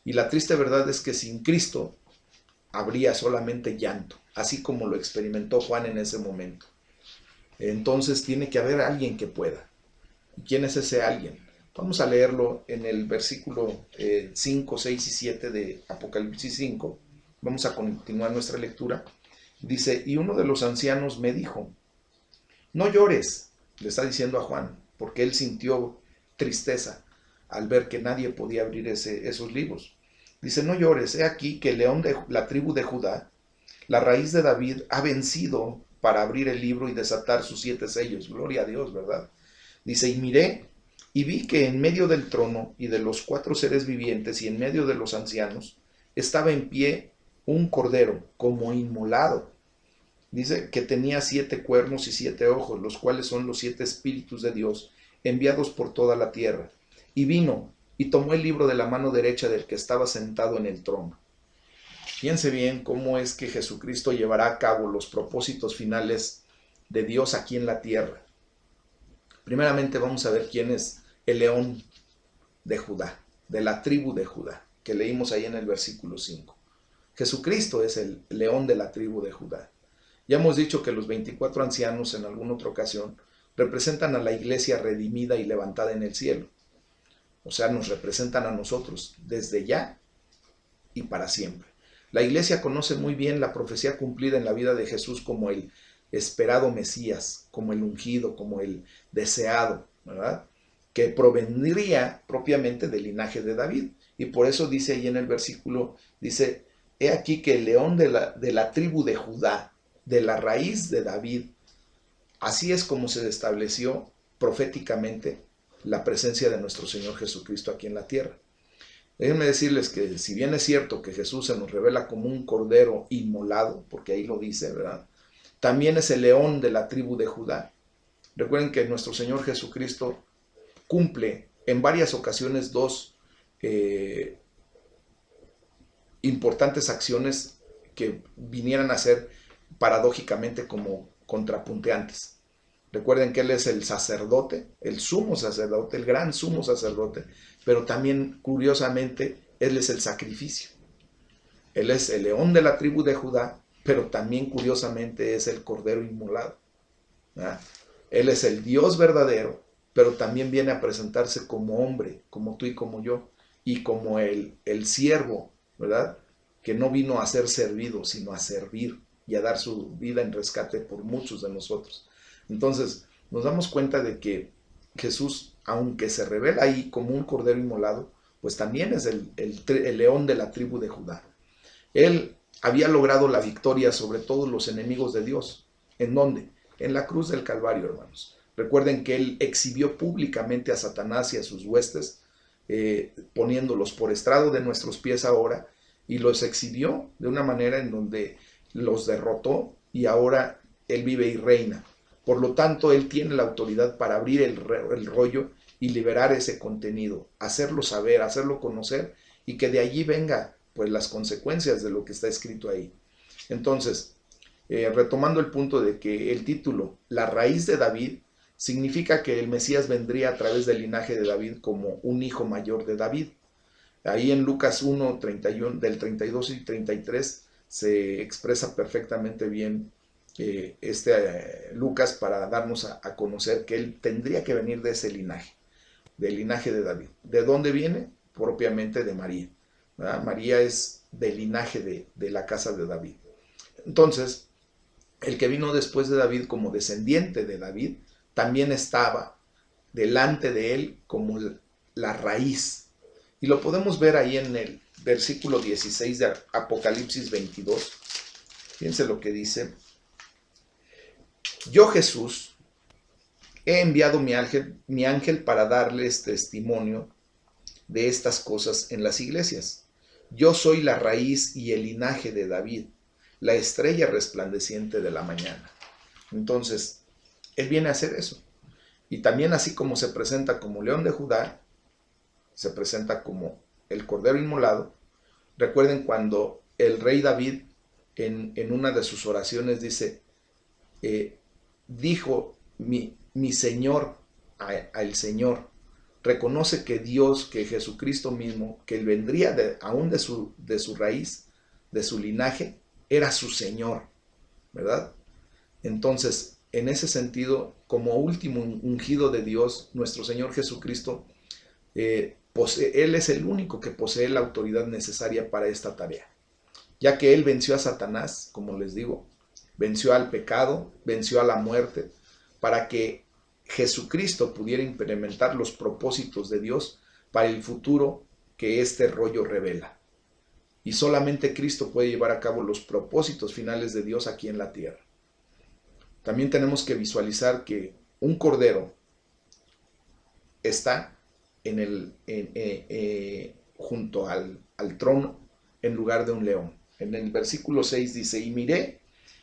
Speaker 1: Y la triste verdad es que sin Cristo habría solamente llanto, así como lo experimentó Juan en ese momento. Entonces tiene que haber alguien que pueda. ¿Y quién es ese alguien? Vamos a leerlo en el versículo 5, 6 y 7 de Apocalipsis 5. Vamos a continuar nuestra lectura. Dice, y uno de los ancianos me dijo, no llores, le está diciendo a Juan, porque él sintió tristeza al ver que nadie podía abrir esos libros. Dice, no llores, he aquí que el león de la tribu de Judá, la raíz de David, ha vencido para abrir el libro y desatar sus 7 sellos. Gloria a Dios, ¿verdad? Dice, y miré, y vi que en medio del trono y de los 4 seres vivientes y en medio de los ancianos estaba en pie un cordero como inmolado. Dice que tenía 7 cuernos y 7 ojos, los cuales son los 7 espíritus de Dios enviados por toda la tierra. Y vino y tomó el libro de la mano derecha del que estaba sentado en el trono. Fíjense bien cómo es que Jesucristo llevará a cabo los propósitos finales de Dios aquí en la tierra. Primeramente vamos a ver quién es el león de Judá, de la tribu de Judá, que leímos ahí en el versículo 5. Jesucristo es el león de la tribu de Judá. Ya hemos dicho que los 24 ancianos en alguna otra ocasión representan a la iglesia redimida y levantada en el cielo. O sea, nos representan a nosotros desde ya y para siempre. La iglesia conoce muy bien la profecía cumplida en la vida de Jesús como el esperado Mesías, como el ungido, como el deseado, ¿verdad? Que provendría propiamente del linaje de David. Y por eso dice ahí en el versículo, dice, he aquí que el león de la tribu de Judá, de la raíz de David, así es como se estableció proféticamente la presencia de nuestro Señor Jesucristo aquí en la tierra. Déjenme decirles que si bien es cierto que Jesús se nos revela como un cordero inmolado, porque ahí lo dice, ¿verdad? También es el león de la tribu de Judá. Recuerden que nuestro Señor Jesucristo cumple en varias ocasiones 2 importantes acciones que vinieran a ser paradójicamente como contrapunteantes. Recuerden que Él es el sacerdote, el sumo sacerdote, el gran sumo sacerdote, pero también, curiosamente, Él es el sacrificio. Él es el león de la tribu de Judá, pero también, curiosamente, es el cordero inmolado, ¿verdad? Él es el Dios verdadero, pero también viene a presentarse como hombre, como tú y como yo, y como el siervo, ¿verdad? Que no vino a ser servido, sino a servir y a dar su vida en rescate por muchos de nosotros. Entonces, nos damos cuenta de que Jesús, aunque se revela ahí como un cordero inmolado, pues también es el león de la tribu de Judá. Él había logrado la victoria sobre todos los enemigos de Dios. ¿En dónde? En la cruz del Calvario, hermanos. Recuerden que Él exhibió públicamente a Satanás y a sus huestes, poniéndolos por estrado de nuestros pies ahora, y los exhibió de una manera en donde los derrotó, y ahora Él vive y reina. Por lo tanto, Él tiene la autoridad para abrir el rollo y liberar ese contenido, hacerlo saber, hacerlo conocer, y que de allí venga pues las consecuencias de lo que está escrito ahí. Entonces, retomando el punto de que el título, La raíz de David, significa que el Mesías vendría a través del linaje de David como un hijo mayor de David. Ahí en Lucas 1, 31, del 32 y 33 se expresa perfectamente bien Lucas para darnos a conocer que él tendría que venir de ese linaje, del linaje de David. ¿De dónde viene? Propiamente de María, ¿verdad? María es del linaje de la casa de David. Entonces, el que vino después de David como descendiente de David, también estaba delante de él como la raíz. Y lo podemos ver ahí en el versículo 16 de Apocalipsis 22. Fíjense lo que dice. Yo, Jesús, he enviado mi ángel para darles testimonio de estas cosas en las iglesias. Yo soy la raíz y el linaje de David, la estrella resplandeciente de la mañana. Entonces, él viene a hacer eso. Y también así como se presenta como León de Judá, se presenta como el Cordero Inmolado. Recuerden cuando el rey David en una de sus oraciones dice, dijo mi Señor al Señor, reconoce que Dios, que Jesucristo mismo, que él vendría aún de su raíz, de su linaje, era su Señor, ¿verdad? Entonces, en ese sentido, como último ungido de Dios, nuestro Señor Jesucristo, Él es el único que posee la autoridad necesaria para esta tarea, ya que Él venció a Satanás, como les digo, venció al pecado, venció a la muerte, para que Jesucristo pudiera implementar los propósitos de Dios para el futuro que este rollo revela. Y solamente Cristo puede llevar a cabo los propósitos finales de Dios aquí en la tierra. También tenemos que visualizar que un cordero está junto al trono en lugar de un león. En el versículo 6 dice, y miré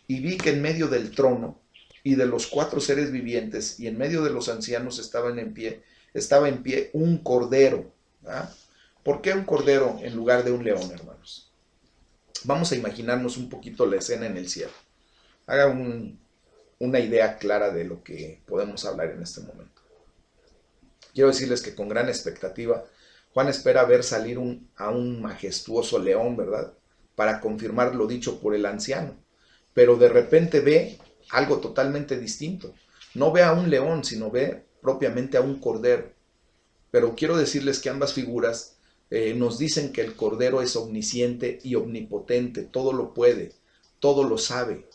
Speaker 1: y vi que en medio del trono y de los 4 seres vivientes y en medio de los ancianos estaba en pie un cordero. ¿Ah? ¿Por qué un cordero en lugar de un león, hermanos? Vamos a imaginarnos un poquito la escena en el cielo. Haga una idea clara de lo que podemos hablar en este momento. Quiero decirles que con gran expectativa, Juan espera ver salir a un majestuoso león, ¿verdad? Para confirmar lo dicho por el anciano. Pero de repente ve algo totalmente distinto. No ve a un león, sino ve propiamente a un cordero. Pero quiero decirles que ambas figuras nos dicen que el cordero es omnisciente y omnipotente. Todo lo puede, todo lo sabe,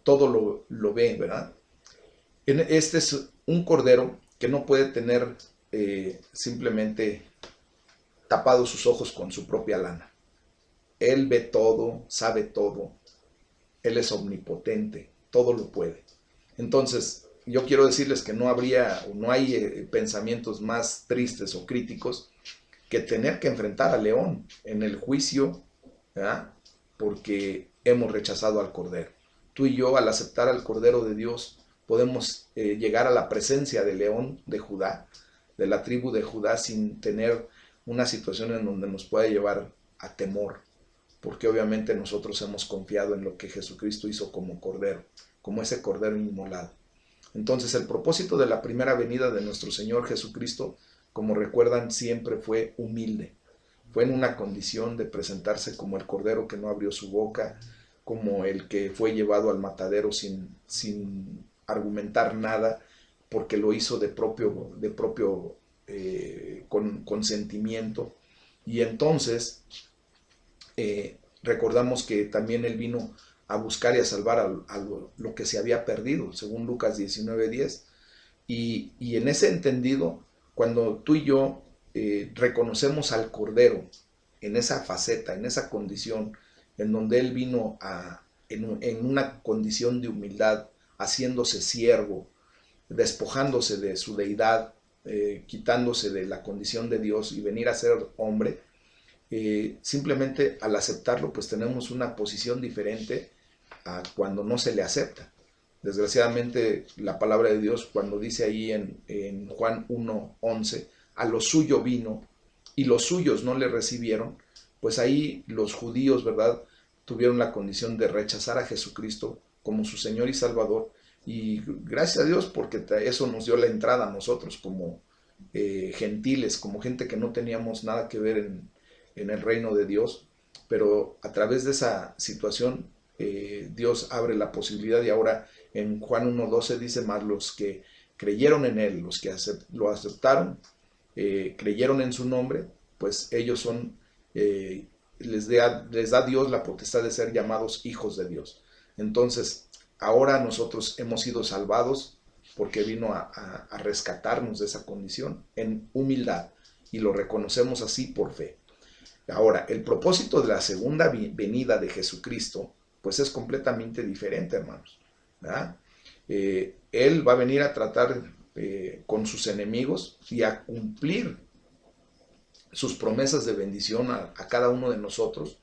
Speaker 1: todo lo ve, ¿verdad? Este es un cordero que no puede tener simplemente tapados sus ojos con su propia lana. Él ve todo, sabe todo. Él es omnipotente, todo lo puede. Entonces, yo quiero decirles que no hay pensamientos más tristes o críticos que tener que enfrentar al león en el juicio, ¿verdad? Porque hemos rechazado al Cordero. Tú y yo, al aceptar al Cordero de Dios, podemos llegar a la presencia del león de Judá, de la tribu de Judá, sin tener una situación en donde nos pueda llevar a temor, porque obviamente nosotros hemos confiado en lo que Jesucristo hizo como Cordero, como ese Cordero inmolado. Entonces, el propósito de la primera venida de nuestro Señor Jesucristo, como recuerdan, siempre fue humilde. Fue en una condición de presentarse como el Cordero que no abrió su boca, como el que fue llevado al matadero sin argumentar nada, porque lo hizo de propio consentimiento. Y entonces recordamos que también Él vino a buscar y a salvar a lo que se había perdido, según Lucas 19:10. Y en ese entendido, cuando tú y yo reconocemos al Cordero en esa faceta, en esa condición, en donde Él vino en una condición de humildad, haciéndose siervo, despojándose de su deidad, quitándose de la condición de Dios y venir a ser hombre, simplemente al aceptarlo, pues tenemos una posición diferente a cuando no se le acepta. Desgraciadamente, la palabra de Dios, cuando dice ahí en Juan 1:11, a lo suyo vino y los suyos no le recibieron, pues ahí los judíos, ¿verdad?, tuvieron la condición de rechazar a Jesucristo como su Señor y Salvador. Y gracias a Dios, porque eso nos dio la entrada a nosotros como gentiles, como gente que no teníamos nada que ver en el reino de Dios, pero a través de esa situación Dios abre la posibilidad, y ahora en Juan 1:12 dice: más los que creyeron en Él, los que lo aceptaron, creyeron en su nombre, pues ellos son, les da Dios la potestad de ser llamados hijos de Dios. Entonces, ahora nosotros hemos sido salvados porque vino a rescatarnos de esa condición en humildad, y lo reconocemos así por fe. Ahora, el propósito de la segunda venida de Jesucristo, pues es completamente diferente, hermanos, ¿verdad? Él va a venir a tratar con sus enemigos y a cumplir sus promesas de bendición a cada uno de nosotros,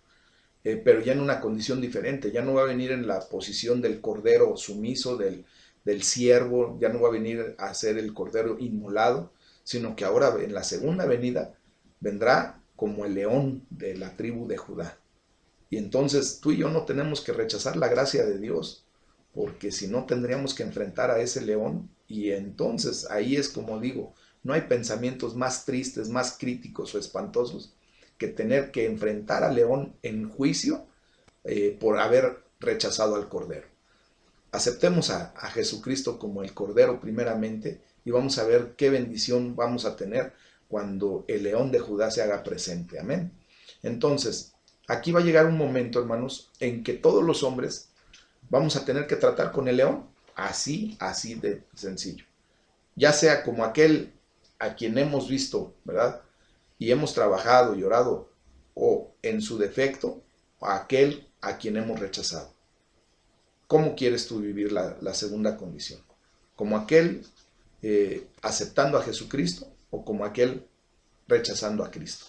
Speaker 1: pero ya en una condición diferente. Ya no va a venir en la posición del cordero sumiso, del siervo, ya no va a venir a ser el cordero inmolado, sino que ahora en la segunda venida vendrá como el león de la tribu de Judá. Y entonces tú y yo no tenemos que rechazar la gracia de Dios, porque si no tendríamos que enfrentar a ese león, y entonces ahí es como digo, no hay pensamientos más tristes, más críticos o espantosos que tener que enfrentar al león en juicio por haber rechazado al cordero. Aceptemos a Jesucristo como el cordero primeramente, y vamos a ver qué bendición vamos a tener cuando el león de Judá se haga presente. Amén. Entonces, aquí va a llegar un momento, hermanos, en que todos los hombres vamos a tener que tratar con el león así de sencillo. Ya sea como aquel a quien hemos visto, ¿verdad? Y hemos trabajado y orado, o en su defecto, a aquel a quien hemos rechazado. ¿Cómo quieres tú vivir la segunda condición? ¿Como aquel aceptando a Jesucristo, o como aquel rechazando a Cristo?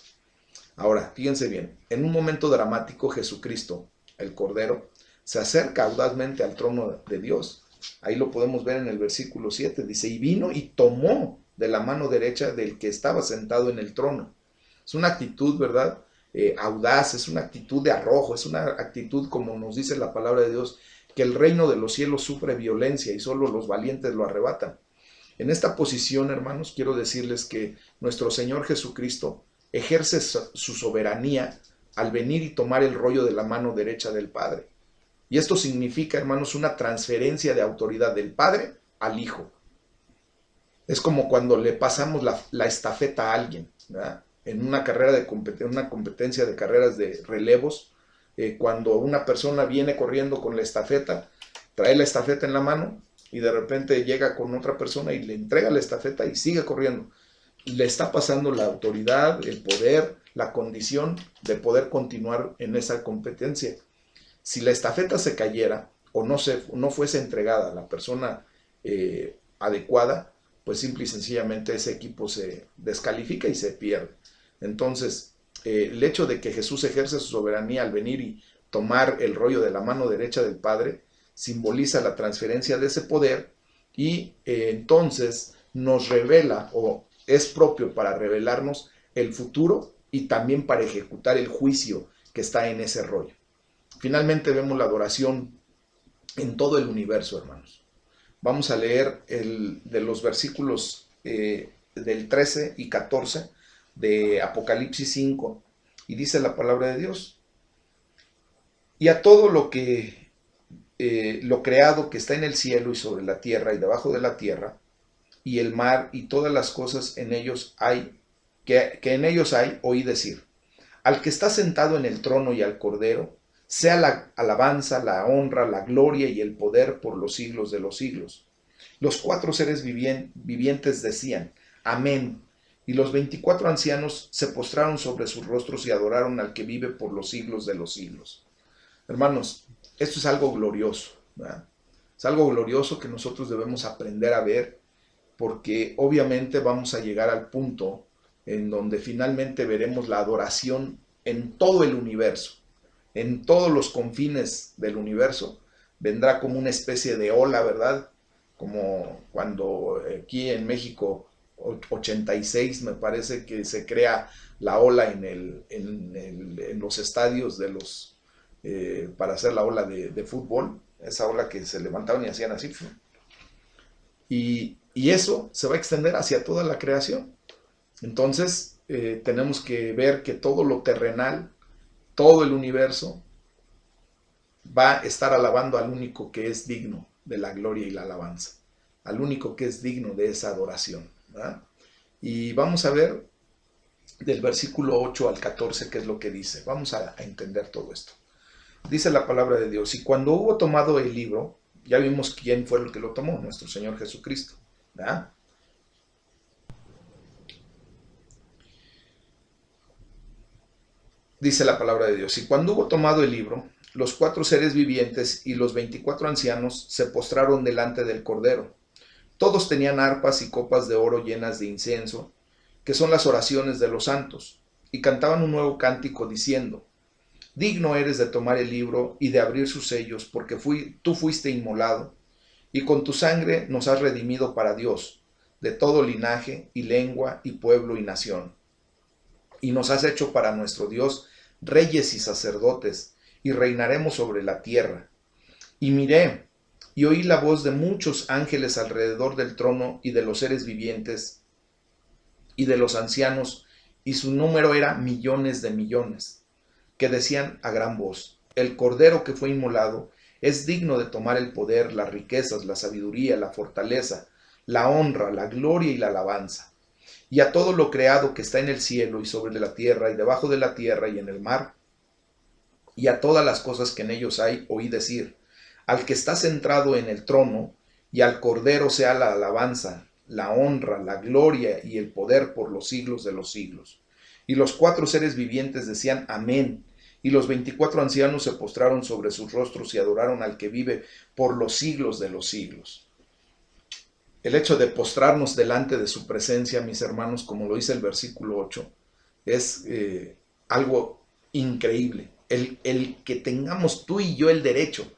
Speaker 1: Ahora, fíjense bien, en un momento dramático Jesucristo, el Cordero, se acerca audazmente al trono de Dios. Ahí lo podemos ver en el versículo 7, dice: y vino y tomó de la mano derecha del que estaba sentado en el trono. Es una actitud, ¿verdad? Audaz, es una actitud de arrojo, es una actitud, como nos dice la palabra de Dios, que el reino de los cielos sufre violencia y solo los valientes lo arrebatan. En esta posición, hermanos, quiero decirles que nuestro Señor Jesucristo ejerce su soberanía al venir y tomar el rollo de la mano derecha del Padre. Y esto significa, hermanos, una transferencia de autoridad del Padre al Hijo. Es como cuando le pasamos la estafeta a alguien, ¿verdad? En una carrera una competencia de carreras de relevos, cuando una persona viene corriendo con la estafeta, trae la estafeta en la mano y de repente llega con otra persona y le entrega la estafeta y sigue corriendo. Le está pasando la autoridad, el poder, la condición de poder continuar en esa competencia. Si la estafeta se cayera o no fuese entregada a la persona adecuada, pues simple y sencillamente ese equipo se descalifica y se pierde. Entonces, el hecho de que Jesús ejerce su soberanía al venir y tomar el rollo de la mano derecha del Padre simboliza la transferencia de ese poder, y entonces nos revela, o es propio para revelarnos el futuro y también para ejecutar el juicio que está en ese rollo. Finalmente vemos la adoración en todo el universo, hermanos. Vamos a leer de los versículos del 13 y 14 de Apocalipsis 5, y dice la palabra de Dios: y a todo lo creado que está en el cielo y sobre la tierra y debajo de la tierra, y el mar y todas las cosas en ellos que en ellos hay, oí decir: al que está sentado en el trono y al Cordero, sea la alabanza, la honra, la gloria y el poder por los siglos de los siglos. Los 4 seres vivientes decían: amén. Y los 24 ancianos se postraron sobre sus rostros y adoraron al que vive por los siglos de los siglos. Hermanos, esto es algo glorioso, ¿verdad? Es algo glorioso que nosotros debemos aprender a ver, porque obviamente vamos a llegar al punto en donde finalmente veremos la adoración en todo el universo, en todos los confines del universo. Vendrá como una especie de ola, ¿verdad? Como cuando aquí en México 86 me parece que se crea la ola en los estadios para hacer la ola de fútbol, esa ola que se levantaban y hacían así, y eso se va a extender hacia toda la creación. Entonces tenemos que ver que todo lo terrenal, todo el universo, va a estar alabando al único que es digno de la gloria y la alabanza, al único que es digno de esa adoración, ¿verdad? Y vamos a ver del versículo 8 al 14 qué es lo que dice. Vamos a entender todo esto. Dice la palabra de Dios: y cuando hubo tomado el libro, ya vimos quién fue el que lo tomó, nuestro Señor Jesucristo, ¿verdad? Dice la palabra de Dios: y cuando hubo tomado el libro, los 4 seres vivientes y los 24 ancianos se postraron delante del Cordero. Todos tenían arpas y copas de oro llenas de incienso, que son las oraciones de los santos, y cantaban un nuevo cántico diciendo: digno eres de tomar el libro y de abrir sus sellos, porque tú fuiste inmolado, y con tu sangre nos has redimido para Dios, de todo linaje y lengua y pueblo y nación. Y nos has hecho para nuestro Dios reyes y sacerdotes, y reinaremos sobre la tierra. Y miré, y oí la voz de muchos ángeles alrededor del trono y de los seres vivientes y de los ancianos, y su número era millones de millones, que decían a gran voz: el Cordero que fue inmolado es digno de tomar el poder, las riquezas, la sabiduría, la fortaleza, la honra, la gloria y la alabanza. Y a todo lo creado que está en el cielo y sobre la tierra y debajo de la tierra y en el mar, y a todas las cosas que en ellos hay, oí decir: al que está centrado en el trono y al Cordero sea la alabanza, la honra, la gloria y el poder por los siglos de los siglos. Y los 4 seres vivientes decían: amén. Y los 24 ancianos se postraron sobre sus rostros y adoraron al que vive por los siglos de los siglos. El hecho de postrarnos delante de su presencia, mis hermanos, como lo dice el versículo 8, es algo increíble. El que tengamos tú y yo el derecho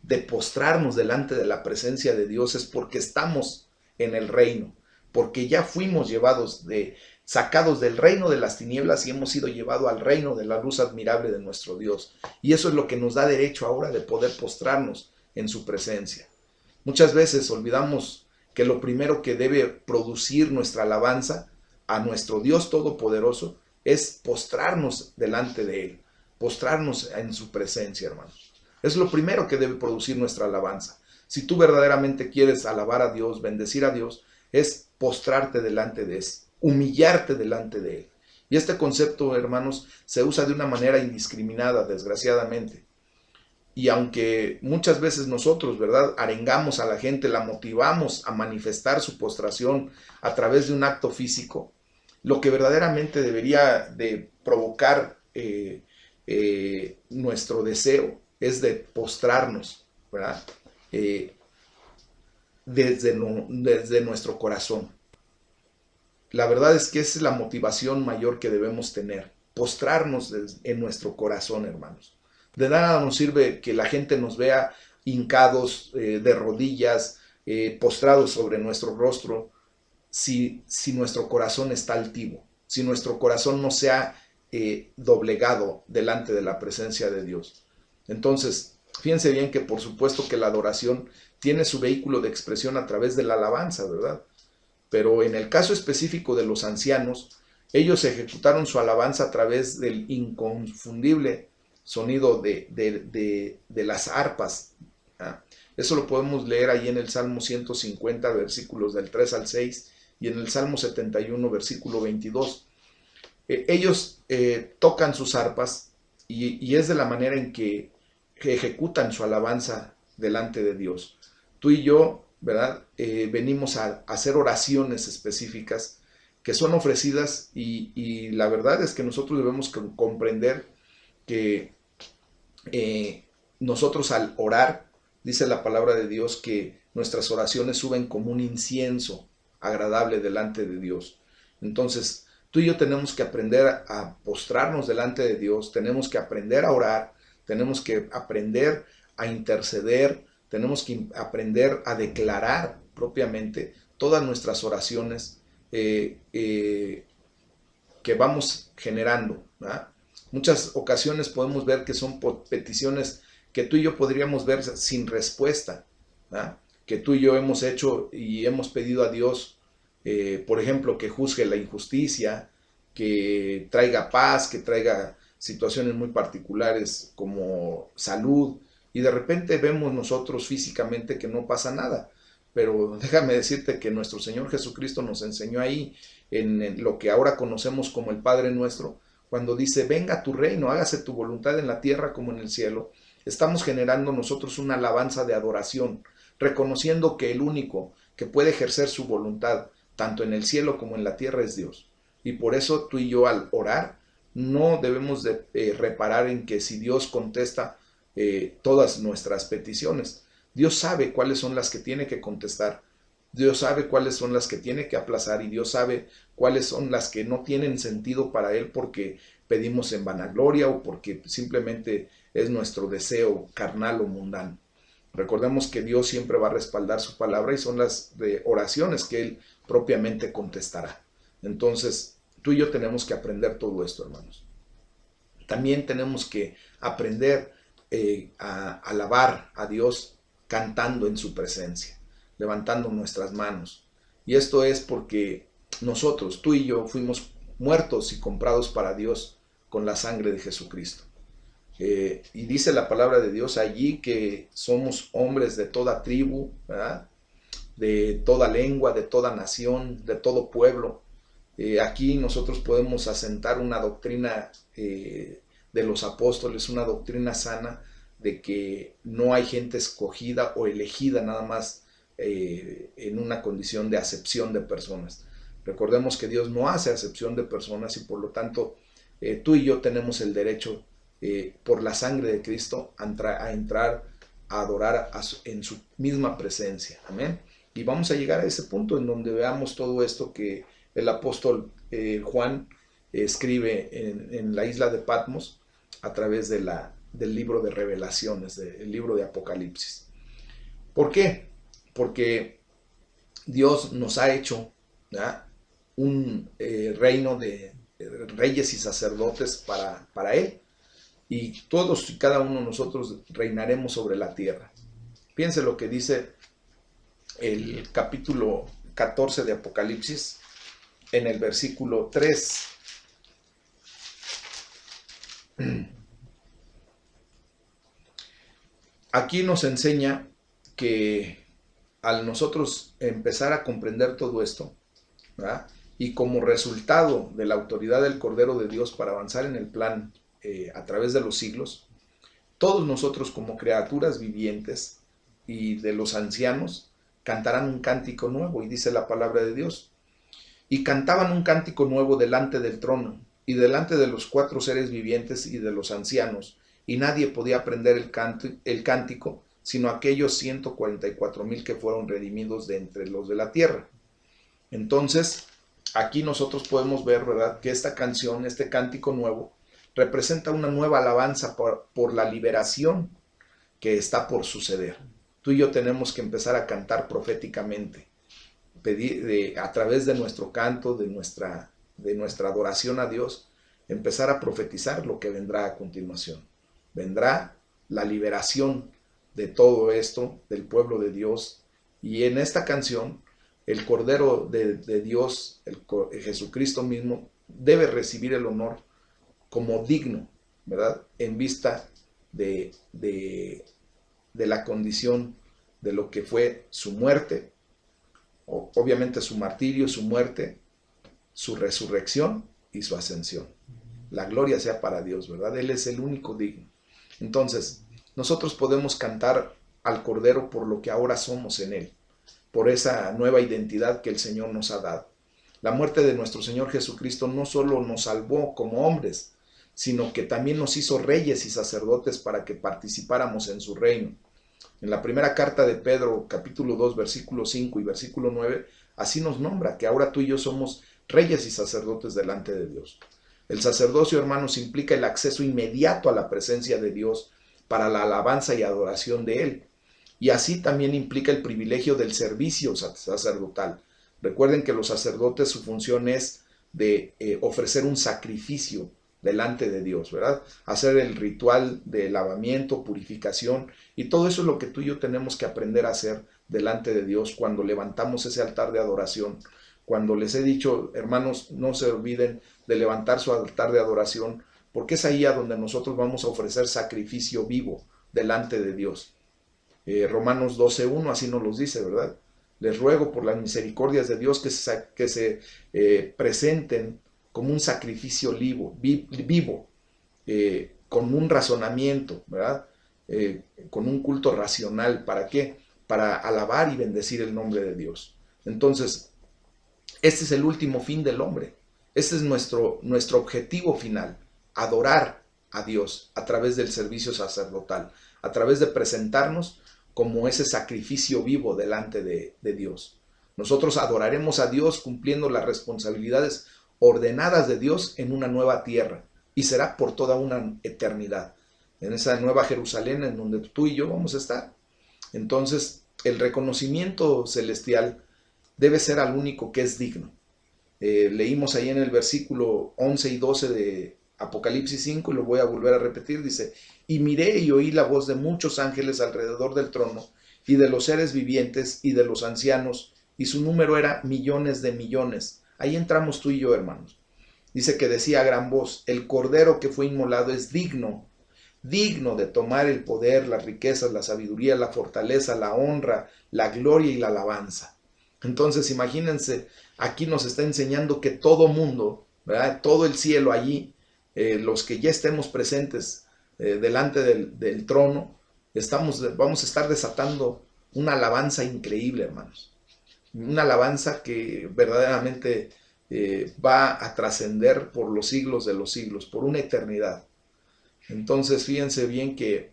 Speaker 1: de postrarnos delante de la presencia de Dios es porque estamos en el reino, porque ya fuimos sacados del reino de las tinieblas y hemos sido llevados al reino de la luz admirable de nuestro Dios. Y eso es lo que nos da derecho ahora de poder postrarnos en su presencia. Muchas veces olvidamos que lo primero que debe producir nuestra alabanza a nuestro Dios Todopoderoso es postrarnos delante de Él, postrarnos en su presencia, hermanos. Es lo primero que debe producir nuestra alabanza. Si tú verdaderamente quieres alabar a Dios, bendecir a Dios, es postrarte delante de Él, humillarte delante de Él. Y este concepto, hermanos, se usa de una manera indiscriminada, desgraciadamente. Y aunque muchas veces nosotros, ¿verdad?, arengamos a la gente, la motivamos a manifestar su postración a través de un acto físico, lo que verdaderamente debería de provocar nuestro deseo es de postrarnos, ¿verdad?, desde nuestro corazón. La verdad es que esa es la motivación mayor que debemos tener, postrarnos en nuestro corazón, hermanos. De nada nos sirve que la gente nos vea hincados, de rodillas, postrados sobre nuestro rostro, si nuestro corazón está altivo, si nuestro corazón no se ha doblegado delante de la presencia de Dios. Entonces, fíjense bien que por supuesto que la adoración tiene su vehículo de expresión a través de la alabanza, ¿verdad? Pero en el caso específico de los ancianos, ellos ejecutaron su alabanza a través del inconfundible sonido de las arpas. ¿Ah? Eso lo podemos leer ahí en el Salmo 150, versículos del 3 al 6, y en el Salmo 71, versículo 22. Ellos tocan sus arpas y es de la manera en que ejecutan su alabanza delante de Dios. Tú y yo, ¿verdad?, venimos a hacer oraciones específicas que son ofrecidas y la verdad es que nosotros debemos comprender que nosotros al orar, dice la palabra de Dios que nuestras oraciones suben como un incienso agradable delante de Dios. Entonces, tú y yo tenemos que aprender a postrarnos delante de Dios, tenemos que aprender a orar, tenemos que aprender a interceder, tenemos que aprender a declarar propiamente todas nuestras oraciones que vamos generando, ¿verdad? Muchas ocasiones podemos ver que son peticiones que tú y yo podríamos ver sin respuesta, ¿verdad?, que tú y yo hemos hecho y hemos pedido a Dios, por ejemplo, que juzgue la injusticia, que traiga paz, que traiga situaciones muy particulares como salud, y de repente vemos nosotros físicamente que no pasa nada. Pero déjame decirte que nuestro Señor Jesucristo nos enseñó ahí, en lo que ahora conocemos como el Padre Nuestro, cuando dice, venga tu reino, hágase tu voluntad en la tierra como en el cielo. Estamos generando nosotros una alabanza de adoración, reconociendo que el único que puede ejercer su voluntad, tanto en el cielo como en la tierra, es Dios. Y por eso tú y yo, al orar, no debemos de reparar en que si Dios contesta todas nuestras peticiones. Dios sabe cuáles son las que tiene que contestar, Dios sabe cuáles son las que tiene que aplazar, y Dios sabe cuáles son las que no tienen sentido para Él porque pedimos en vanagloria o porque simplemente es nuestro deseo carnal o mundano. Recordemos que Dios siempre va a respaldar su palabra y son las de oraciones que Él propiamente contestará. Entonces, tú y yo tenemos que aprender todo esto, hermanos. También tenemos que aprender a alabar a Dios cantando en su presencia, levantando nuestras manos. Y esto es porque nosotros, tú y yo, fuimos muertos y comprados para Dios con la sangre de Jesucristo. Y dice la palabra de Dios allí que somos hombres de toda tribu, ¿verdad? De toda lengua, de toda nación, de todo pueblo. Aquí nosotros podemos asentar una doctrina de los apóstoles, una doctrina sana de que no hay gente escogida o elegida nada más en una condición de acepción de personas. Recordemos que Dios no hace acepción de personas y por lo tanto tú y yo tenemos el derecho por la sangre de Cristo a entrar a adorar en su misma presencia. Amén. Y vamos a llegar a ese punto en donde veamos todo esto que el apóstol Juan escribe en la isla de Patmos a través del libro de Revelaciones, del libro de Apocalipsis. ¿Por qué? Porque Dios nos ha hecho, ¿verdad?, un reino de reyes y sacerdotes para Él. Y todos y cada uno de nosotros reinaremos sobre la tierra. Piense lo que dice el capítulo 14 de Apocalipsis en el versículo 3. Aquí nos enseña que al nosotros empezar a comprender todo esto, ¿verdad?, y como resultado de la autoridad del Cordero de Dios para avanzar en el plan a través de los siglos, todos nosotros como criaturas vivientes y de los ancianos cantarán un cántico nuevo, y dice la palabra de Dios, y cantaban un cántico nuevo delante del trono y delante de los 4 seres vivientes y de los ancianos, y nadie podía aprender el cántico sino aquellos 144,000 que fueron redimidos de entre los de la tierra. Entonces, aquí nosotros podemos ver, ¿verdad?, que esta canción, este cántico nuevo, representa una nueva alabanza por la liberación que está por suceder. Tú y yo tenemos que empezar a cantar proféticamente, a través de nuestro canto, de nuestra adoración a Dios, empezar a profetizar lo que vendrá a continuación. Vendrá la liberación de todo esto, del pueblo de Dios, y en esta canción, el Cordero de Dios, Jesucristo mismo, debe recibir el honor como digno, ¿verdad?, en vista de la condición de lo que fue su muerte, obviamente su martirio, su muerte, su resurrección y su ascensión. La gloria sea para Dios, ¿verdad? Él es el único digno. Entonces, nosotros podemos cantar al Cordero por lo que ahora somos en Él, por esa nueva identidad que el Señor nos ha dado. La muerte de nuestro Señor Jesucristo no solo nos salvó como hombres, sino que también nos hizo reyes y sacerdotes para que participáramos en su reino. En la primera carta de Pedro, capítulo 2, versículo 5 y versículo 9, así nos nombra que ahora tú y yo somos reyes y sacerdotes delante de Dios. El sacerdocio, hermanos, implica el acceso inmediato a la presencia de Dios para la alabanza y adoración de Él. Y así también implica el privilegio del servicio sacerdotal. Recuerden que los sacerdotes, su función es de ofrecer un sacrificio delante de Dios, ¿verdad? Hacer el ritual de lavamiento, purificación, y todo eso es lo que tú y yo tenemos que aprender a hacer delante de Dios cuando levantamos ese altar de adoración, cuando les he dicho, hermanos, no se olviden de levantar su altar de adoración, porque es ahí a donde nosotros vamos a ofrecer sacrificio vivo delante de Dios. Romanos 12:1 así nos los dice, ¿verdad? Les ruego por las misericordias de Dios que se presenten como un sacrificio vivo, con un razonamiento, ¿verdad? Con un culto racional. ¿Para qué? Para alabar y bendecir el nombre de Dios. Entonces, este es el último fin del hombre. Este es nuestro objetivo final, adorar a Dios a través del servicio sacerdotal, a través de presentarnos como ese sacrificio vivo delante de Dios. Nosotros adoraremos a Dios cumpliendo las responsabilidades ordenadas de Dios en una nueva tierra, y será por toda una eternidad, en esa nueva Jerusalén en donde tú y yo vamos a estar. Entonces, el reconocimiento celestial debe ser al único que es digno. Leímos ahí en el versículo 11 y 12 de Apocalipsis 5, y lo voy a volver a repetir, dice: y miré y oí la voz de muchos ángeles alrededor del trono, y de los seres vivientes, y de los ancianos, y su número era millones de millones. Ahí entramos tú y yo, hermanos. Dice que decía a gran voz: el cordero que fue inmolado es digno de tomar el poder, las riquezas, la sabiduría, la fortaleza, la honra, la gloria y la alabanza. Entonces, imagínense, aquí nos está enseñando que todo mundo, ¿verdad? Todo el cielo allí, los que ya estemos presentes delante del trono, vamos a estar desatando una alabanza increíble, hermanos. Una alabanza que verdaderamente va a trascender por los siglos de los siglos, por una eternidad. Entonces, fíjense bien que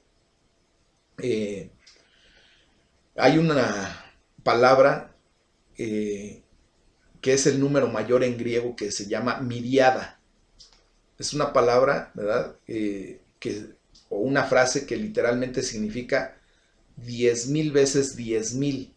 Speaker 1: hay una palabra que es el número mayor en griego, que se llama miriada. Es una palabra, ¿verdad? O una frase que literalmente significa 10,000 veces 10,000.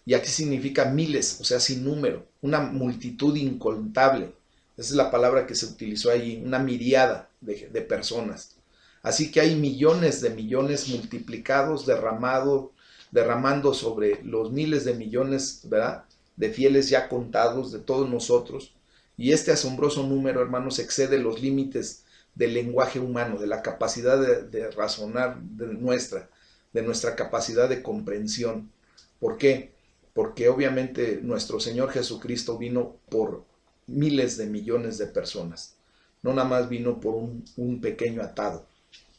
Speaker 1: Y aquí significa miles, o sea, sin número, una multitud incontable. Esa es la palabra que se utilizó allí, una miriada de personas. Así que hay millones de millones multiplicados, derramando sobre los miles de millones, ¿verdad?, de fieles ya contados de todos nosotros. Y este asombroso número, hermanos, excede los límites del lenguaje humano, de la capacidad de razonar de nuestra capacidad de comprensión. ¿Por qué? Porque obviamente nuestro Señor Jesucristo vino por miles de millones de personas. No nada más vino por un pequeño atado,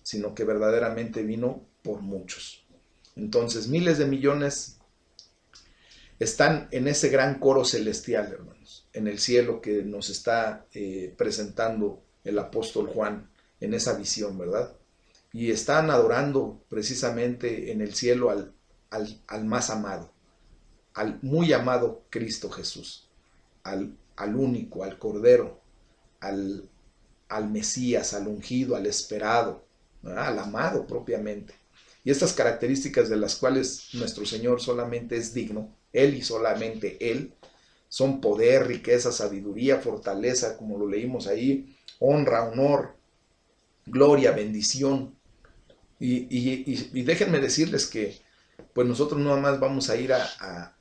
Speaker 1: sino que verdaderamente vino por muchos. Entonces, miles de millones están en ese gran coro celestial, hermanos, en el cielo que nos está presentando el apóstol Juan en esa visión, ¿verdad? Y están adorando precisamente en el cielo al más amado, al muy amado Cristo Jesús, al único, al Cordero, al Mesías, al ungido, al esperado, ¿verdad?, al amado propiamente. Y estas características de las cuales nuestro Señor solamente es digno, Él y solamente Él, son poder, riqueza, sabiduría, fortaleza, como lo leímos ahí, honra, honor, gloria, bendición. Y déjenme decirles que pues nosotros nada más vamos a ir a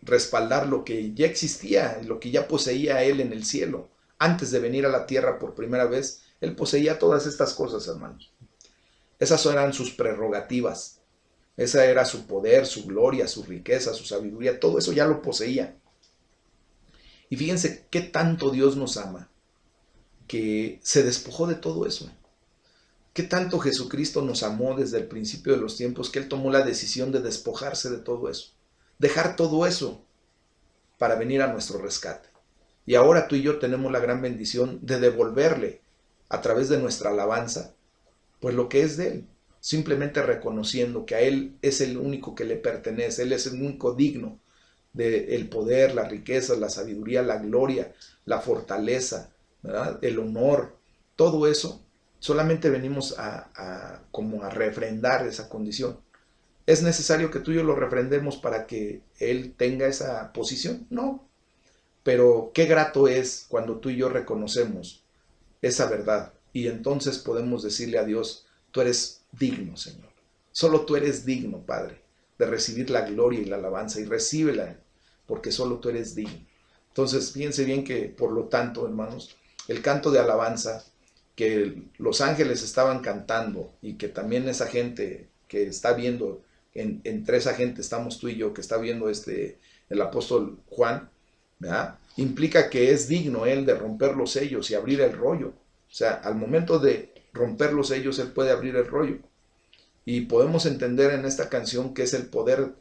Speaker 1: respaldar lo que ya existía, lo que ya poseía Él en el cielo. Antes de venir a la tierra por primera vez, Él poseía todas estas cosas, hermanos. Esas eran sus prerrogativas. Esa era su poder, su gloria, su riqueza, su sabiduría. Todo eso ya lo poseía. Y fíjense qué tanto Dios nos ama, que se despojó de todo eso. Qué tanto Jesucristo nos amó desde el principio de los tiempos, que Él tomó la decisión de despojarse de todo eso. Dejar todo eso para venir a nuestro rescate. Y ahora tú y yo tenemos la gran bendición de devolverle a través de nuestra alabanza, pues lo que es de Él, simplemente reconociendo que a Él es el único que le pertenece, Él es el único digno del poder, la riqueza, la sabiduría, la gloria, la fortaleza, ¿verdad?, el honor, todo eso. Solamente venimos como a refrendar esa condición. ¿Es necesario que tú y yo lo refrendemos para que Él tenga esa posición? No. Pero qué grato es cuando tú y yo reconocemos esa verdad. Y entonces podemos decirle a Dios: tú eres digno, Señor. Solo tú eres digno, Padre, de recibir la gloria y la alabanza. Y recíbela porque solo tú eres digno. Entonces, fíjense bien que, por lo tanto, hermanos, el canto de alabanza que los ángeles estaban cantando y que también esa gente que está viendo, entre esa gente estamos tú y yo, que está viendo el apóstol Juan, ¿verdad? Implica que es digno él de romper los sellos y abrir el rollo. O sea, al momento de romper los sellos, él puede abrir el rollo. Y podemos entender en esta canción que es el poder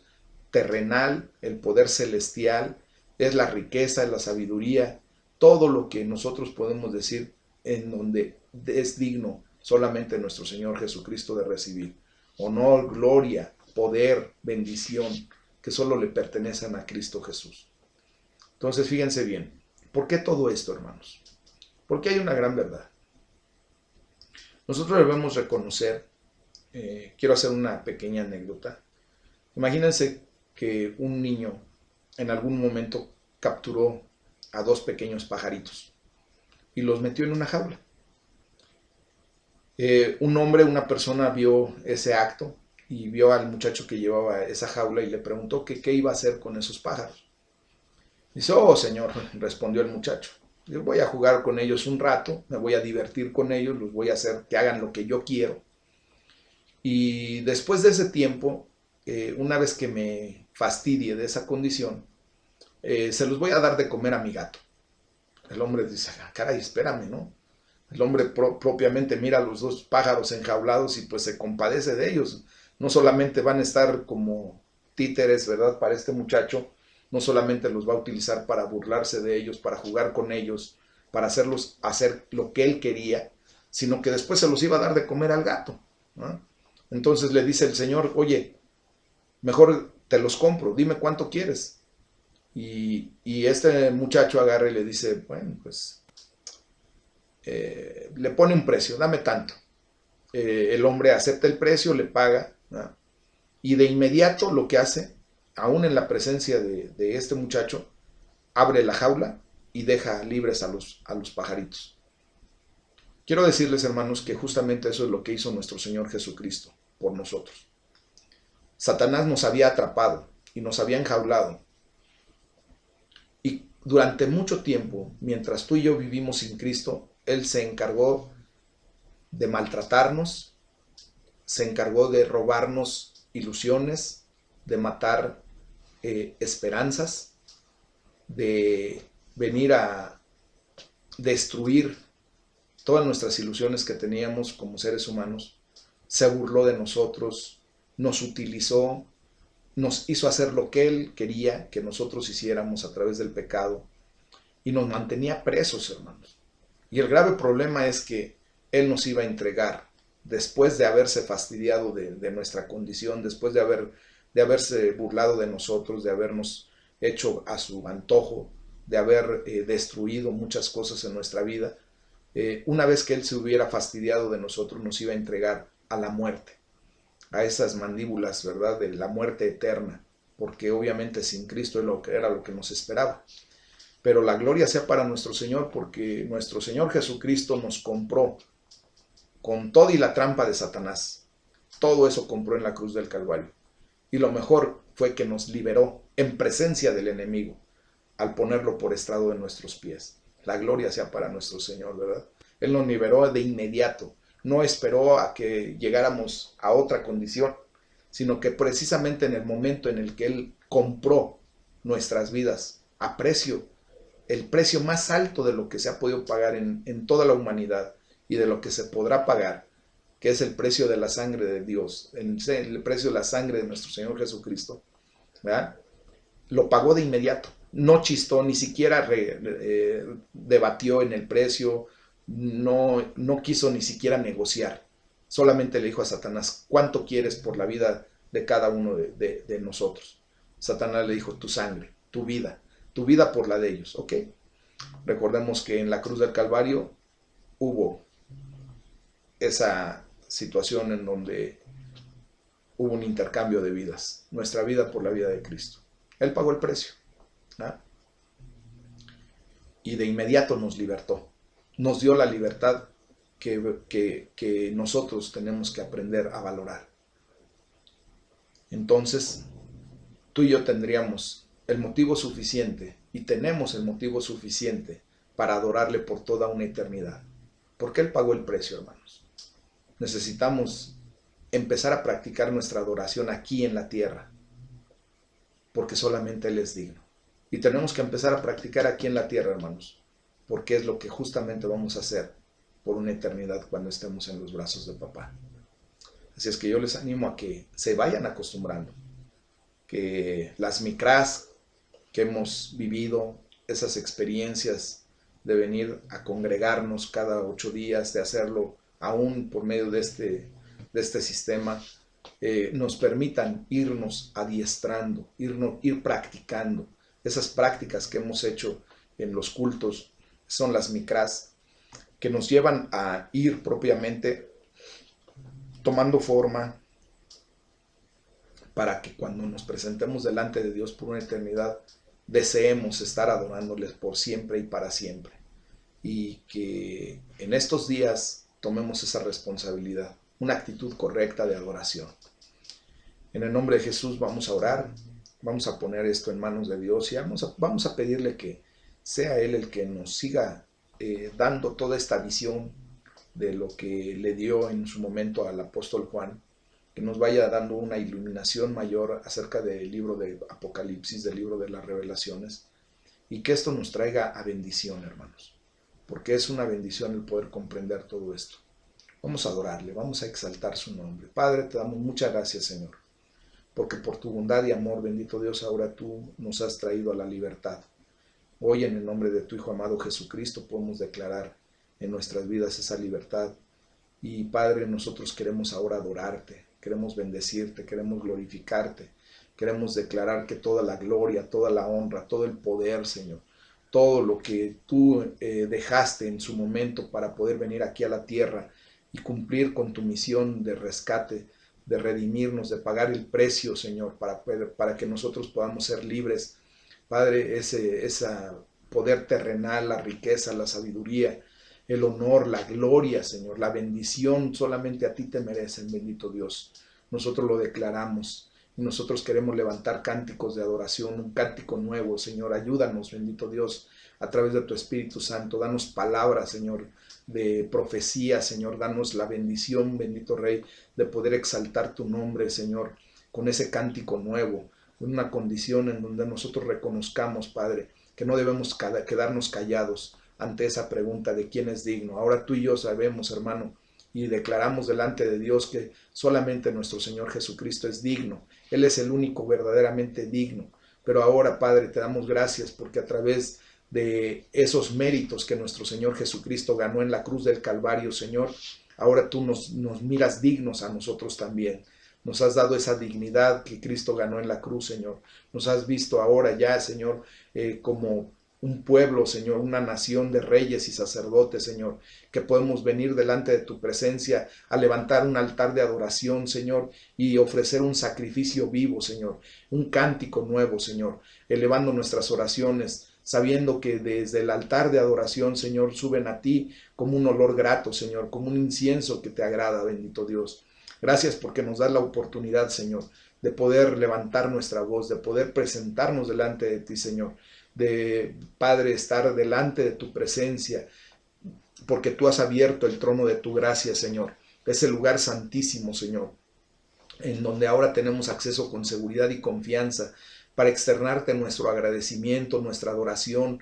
Speaker 1: terrenal, el poder celestial, es la riqueza, es la sabiduría, todo lo que nosotros podemos decir en donde es digno solamente nuestro Señor Jesucristo de recibir. Honor, gloria, poder, bendición, que solo le pertenecen a Cristo Jesús. Entonces, fíjense bien, ¿por qué todo esto, hermanos? Porque hay una gran verdad. Nosotros debemos reconocer, quiero hacer una pequeña anécdota. Imagínense que un niño en algún momento capturó a 2 pequeños pajaritos y los metió en una jaula. Un hombre, una persona vio ese acto y vio al muchacho que llevaba esa jaula y le preguntó que qué iba a hacer con esos pájaros. Dice, oh señor, respondió el muchacho, yo voy a jugar con ellos un rato, me voy a divertir con ellos, los voy a hacer que hagan lo que yo quiero. Y después de ese tiempo, una vez que me fastidie de esa condición, se los voy a dar de comer a mi gato. El hombre dice, caray, espérame, ¿no? El hombre propiamente mira a los 2 pájaros enjaulados y pues se compadece de ellos. No solamente van a estar como títeres, ¿verdad? Para este muchacho, no solamente los va a utilizar para burlarse de ellos, para jugar con ellos, para hacerlos hacer lo que él quería, sino que después se los iba a dar de comer al gato, ¿no? Entonces le dice el Señor, oye, mejor te los compro, dime cuánto quieres. Y este muchacho agarra y le dice, bueno, pues, le pone un precio, dame tanto. El hombre acepta el precio, le paga, ¿no? Y de inmediato lo que hace, aún en la presencia de este muchacho, abre la jaula y deja libres a los pajaritos. Quiero decirles, hermanos, que justamente eso es lo que hizo nuestro Señor Jesucristo por nosotros. Satanás nos había atrapado y nos había enjaulado. Y durante mucho tiempo, mientras tú y yo vivimos sin Cristo, Él se encargó de maltratarnos, se encargó de robarnos ilusiones, de matar esperanzas, de venir a destruir todas nuestras ilusiones que teníamos como seres humanos. Se burló de nosotros, nos utilizó, nos hizo hacer lo que Él quería que nosotros hiciéramos a través del pecado y nos mantenía presos, hermanos. Y el grave problema es que Él nos iba a entregar después de haberse fastidiado de nuestra condición, después de haberse burlado de nosotros, de habernos hecho a su antojo, de haber destruido muchas cosas en nuestra vida. Una vez que Él se hubiera fastidiado de nosotros, nos iba a entregar a la muerte, a esas mandíbulas, ¿verdad?, de la muerte eterna, porque obviamente sin Cristo era lo que nos esperaba. Pero la gloria sea para nuestro Señor, porque nuestro Señor Jesucristo nos compró con todo y la trampa de Satanás. Todo eso compró en la cruz del Calvario. Y lo mejor fue que nos liberó en presencia del enemigo al ponerlo por estrado de nuestros pies. La gloria sea para nuestro Señor, ¿verdad? Él nos liberó de inmediato. No esperó a que llegáramos a otra condición, sino que precisamente en el momento en el que Él compró nuestras vidas a precio, el precio más alto de lo que se ha podido pagar en toda la humanidad y de lo que se podrá pagar, que es el precio de la sangre de Dios, el precio de la sangre de nuestro Señor Jesucristo, ¿verdad? Lo pagó de inmediato, no chistó, ni siquiera debatió en el precio, no quiso ni siquiera negociar, solamente le dijo a Satanás, ¿cuánto quieres por la vida de cada uno de nosotros? Satanás le dijo, tu sangre, tu vida por la de ellos, ¿ok? Recordemos que en la cruz del Calvario hubo esa situación en donde hubo un intercambio de vidas, nuestra vida por la vida de Cristo. Él pagó el precio, ¿no? Y de inmediato nos libertó, nos dio la libertad que nosotros tenemos que aprender a valorar. Entonces, tú y yo tendríamos el motivo suficiente y tenemos el motivo suficiente para adorarle por toda una eternidad. Porque Él pagó el precio, hermanos. Necesitamos empezar a practicar nuestra adoración aquí en la tierra, porque solamente Él es digno. Y tenemos que empezar a practicar aquí en la tierra, hermanos, porque es lo que justamente vamos a hacer por una eternidad cuando estemos en los brazos de papá. Así es que yo les animo a que se vayan acostumbrando, que las micrás que hemos vivido, esas experiencias de venir a congregarnos cada 8 días, de hacerlo aún por medio de este sistema, nos permitan irnos adiestrando, ir practicando. Esas prácticas que hemos hecho en los cultos son las micrás, que nos llevan a ir propiamente tomando forma para que cuando nos presentemos delante de Dios por una eternidad, deseemos estar adorándoles por siempre y para siempre. Y que en estos días tomemos esa responsabilidad, una actitud correcta de adoración. En el nombre de Jesús vamos a orar, vamos a poner esto en manos de Dios y vamos a pedirle que sea Él el que nos siga dando toda esta visión de lo que le dio en su momento al apóstol Juan, que nos vaya dando una iluminación mayor acerca del libro de Apocalipsis, del libro de las Revelaciones, y que esto nos traiga a bendición, hermanos, porque es una bendición el poder comprender todo esto. Vamos a adorarle, vamos a exaltar su nombre. Padre, te damos muchas gracias, Señor, porque por tu bondad y amor, bendito Dios, ahora tú nos has traído a la libertad. Hoy, en el nombre de tu Hijo amado Jesucristo, podemos declarar en nuestras vidas esa libertad. Y Padre, nosotros queremos ahora adorarte, queremos bendecirte, queremos glorificarte, queremos declarar que toda la gloria, toda la honra, todo el poder, Señor, todo lo que tú dejaste en su momento para poder venir aquí a la tierra y cumplir con tu misión de rescate, de redimirnos, de pagar el precio, Señor, para que nosotros podamos ser libres. Padre, ese poder terrenal, la riqueza, la sabiduría, el honor, la gloria, Señor, la bendición, solamente a ti te merecen, bendito Dios. Nosotros lo declaramos y nosotros queremos levantar cánticos de adoración, un cántico nuevo, Señor. Ayúdanos, bendito Dios, a través de tu Espíritu Santo. Danos palabras, Señor, de profecía, Señor. Danos la bendición, bendito Rey, de poder exaltar tu nombre, Señor, con ese cántico nuevo, en una condición en donde nosotros reconozcamos, Padre, que no debemos quedarnos callados ante esa pregunta de quién es digno. Ahora tú y yo sabemos, hermano, y declaramos delante de Dios que solamente nuestro Señor Jesucristo es digno. Él es el único verdaderamente digno. Pero ahora, Padre, te damos gracias porque a través de esos méritos que nuestro Señor Jesucristo ganó en la cruz del Calvario, Señor, ahora tú nos miras dignos a nosotros también. Nos has dado esa dignidad que Cristo ganó en la cruz, Señor. Nos has visto ahora ya, Señor, como un pueblo, Señor, una nación de reyes y sacerdotes, Señor, que podemos venir delante de tu presencia a levantar un altar de adoración, Señor, y ofrecer un sacrificio vivo, Señor, un cántico nuevo, Señor, elevando nuestras oraciones, sabiendo que desde el altar de adoración, Señor, suben a ti como un olor grato, Señor, como un incienso que te agrada, bendito Dios. Gracias porque nos das la oportunidad, Señor, de poder levantar nuestra voz, de poder presentarnos delante de ti, Señor, de, Padre, estar delante de tu presencia, porque tú has abierto el trono de tu gracia, Señor, ese lugar santísimo, Señor, en donde ahora tenemos acceso con seguridad y confianza para externarte nuestro agradecimiento, nuestra adoración,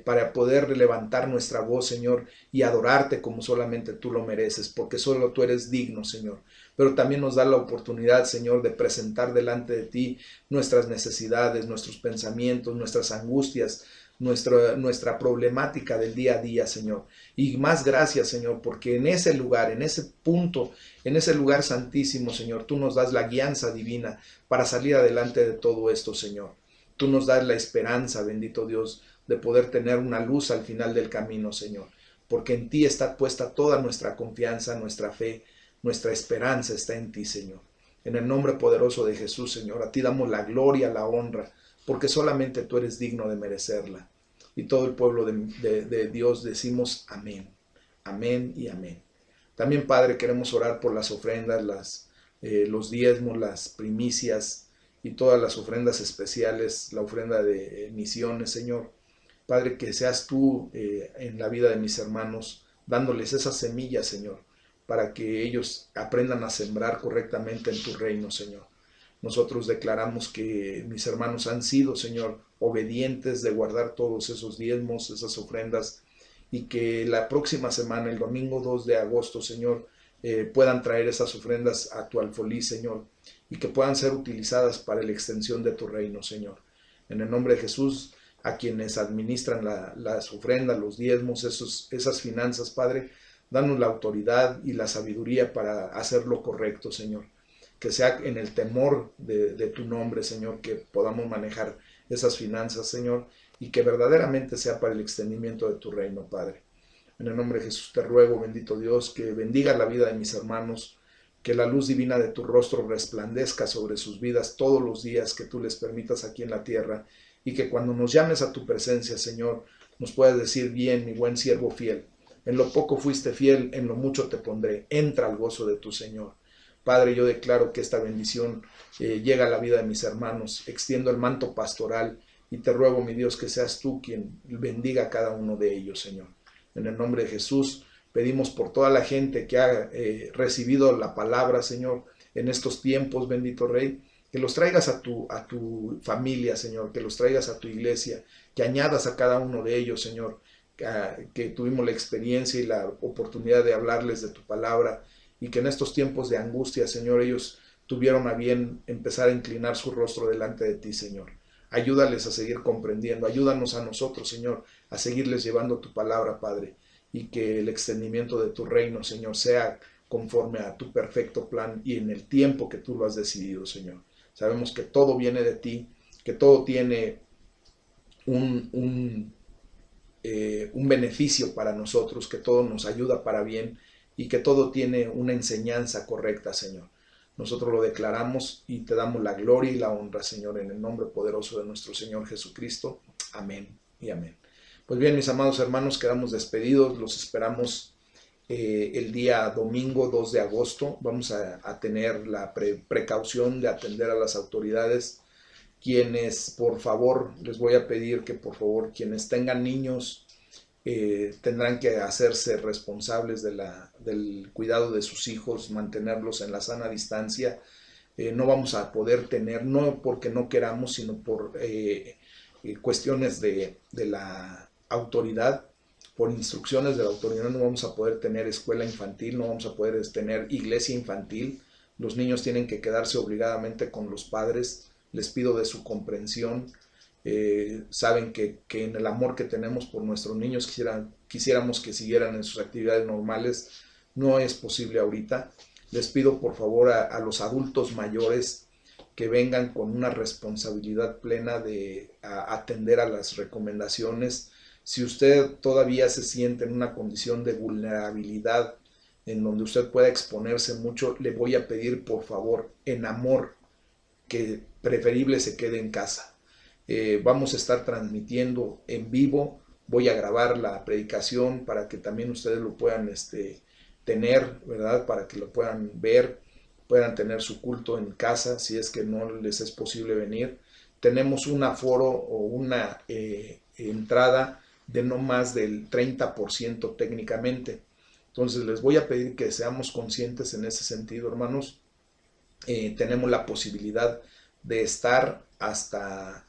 Speaker 1: para poder levantar nuestra voz, Señor, y adorarte como solamente tú lo mereces, porque solo tú eres digno, Señor. Pero también nos da la oportunidad, Señor, de presentar delante de ti nuestras necesidades, nuestros pensamientos, nuestras angustias, nuestra problemática del día a día, Señor. Y más gracias, Señor, porque en ese lugar, en ese punto, en ese lugar santísimo, Señor, tú nos das la guianza divina para salir adelante de todo esto, Señor. Tú nos das la esperanza, bendito Dios, de poder tener una luz al final del camino, Señor, porque en ti está puesta toda nuestra confianza, nuestra fe, nuestra esperanza está en ti, Señor. En el nombre poderoso de Jesús, Señor, a ti damos la gloria, la honra, porque solamente tú eres digno de merecerla. Y todo el pueblo de Dios decimos amén, amén y amén. También, Padre, queremos orar por las ofrendas, los diezmos, las primicias y todas las ofrendas especiales, la ofrenda de misiones, Señor. Padre, que seas tú en la vida de mis hermanos, dándoles esas semillas, Señor, para que ellos aprendan a sembrar correctamente en tu reino, Señor. Nosotros declaramos que mis hermanos han sido, Señor, obedientes de guardar todos esos diezmos, esas ofrendas, y que la próxima semana, el domingo 2 de agosto, Señor, puedan traer esas ofrendas a tu alfolí, Señor, y que puedan ser utilizadas para la extensión de tu reino, Señor. En el nombre de Jesús, a quienes administran las ofrendas, los diezmos, esas finanzas, Padre, danos la autoridad y la sabiduría para hacer lo correcto, Señor. Que sea en el temor de tu nombre, Señor, que podamos manejar esas finanzas, Señor, y que verdaderamente sea para el extendimiento de tu reino, Padre. En el nombre de Jesús te ruego, bendito Dios, que bendiga la vida de mis hermanos, que la luz divina de tu rostro resplandezca sobre sus vidas todos los días que tú les permitas aquí en la tierra, y que cuando nos llames a tu presencia, Señor, nos puedas decir: bien, mi buen siervo fiel, en lo poco fuiste fiel, en lo mucho te pondré, entra al gozo de tu Señor. Padre, yo declaro que esta bendición llega a la vida de mis hermanos, extiendo el manto pastoral y te ruego, mi Dios, que seas tú quien bendiga a cada uno de ellos, Señor. En el nombre de Jesús pedimos por toda la gente que ha recibido la palabra, Señor, en estos tiempos, bendito Rey, que los traigas a tu familia, Señor, que los traigas a tu iglesia, que añadas a cada uno de ellos, Señor, que tuvimos la experiencia y la oportunidad de hablarles de tu palabra, y que en estos tiempos de angustia, Señor, ellos tuvieron a bien empezar a inclinar su rostro delante de ti, Señor. Ayúdales a seguir comprendiendo, ayúdanos a nosotros, Señor, a seguirles llevando tu palabra, Padre, y que el extendimiento de tu reino, Señor, sea conforme a tu perfecto plan y en el tiempo que tú lo has decidido, Señor. Sabemos que todo viene de ti, que todo tiene un beneficio para nosotros, que todo nos ayuda para bien y que todo tiene una enseñanza correcta, Señor. Nosotros lo declaramos y te damos la gloria y la honra, Señor, en el nombre poderoso de nuestro Señor Jesucristo. Amén y amén. Pues bien, mis amados hermanos, quedamos despedidos. Los esperamos el día domingo 2 de agosto. Vamos a tener la precaución de atender a las autoridades. Quienes, por favor, les voy a pedir que, por favor, quienes tengan niños, tendrán que hacerse responsables del cuidado de sus hijos, mantenerlos en la sana distancia. No vamos a poder tener, no porque no queramos, sino por cuestiones de la autoridad, por instrucciones de la autoridad, no vamos a poder tener escuela infantil, no vamos a poder tener iglesia infantil. Los niños tienen que quedarse obligadamente con los padres. Les pido de su comprensión. Saben que en el amor que tenemos por nuestros niños quisiéramos que siguieran en sus actividades normales. No es posible ahorita. Les pido por favor a los adultos mayores que vengan con una responsabilidad plena de atender a las recomendaciones. Si usted todavía se siente en una condición de vulnerabilidad en donde usted pueda exponerse mucho, le voy a pedir por favor en amor que preferible se quede en casa. Vamos a estar transmitiendo en vivo, voy a grabar la predicación para que también ustedes lo puedan tener, ¿verdad? Para que lo puedan ver, puedan tener su culto en casa, si es que no les es posible venir. Tenemos un aforo o una entrada de no más del 30% técnicamente. Entonces les voy a pedir que seamos conscientes en ese sentido, hermanos. Tenemos la posibilidad de estar hasta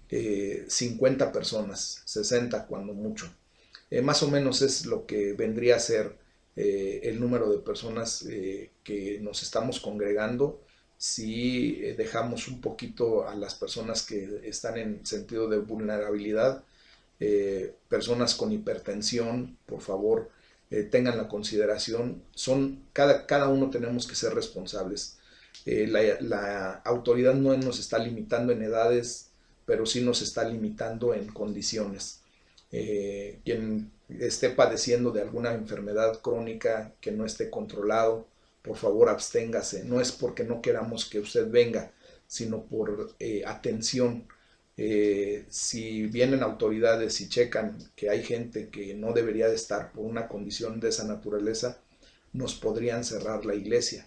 Speaker 1: 50 personas, 60 cuando mucho. Más o menos es lo que vendría a ser el número de personas que nos estamos congregando. Si dejamos un poquito a las personas que están en sentido de vulnerabilidad, personas con hipertensión, por favor, tengan la consideración. Cada uno tenemos que ser responsables. La autoridad no nos está limitando en edades, pero sí nos está limitando en condiciones. Quien esté padeciendo de alguna enfermedad crónica que no esté controlado, por favor absténgase. No es porque no queramos que usted venga, sino por atención. Si vienen autoridades y checan que hay gente que no debería de estar por una condición de esa naturaleza, nos podrían cerrar la iglesia.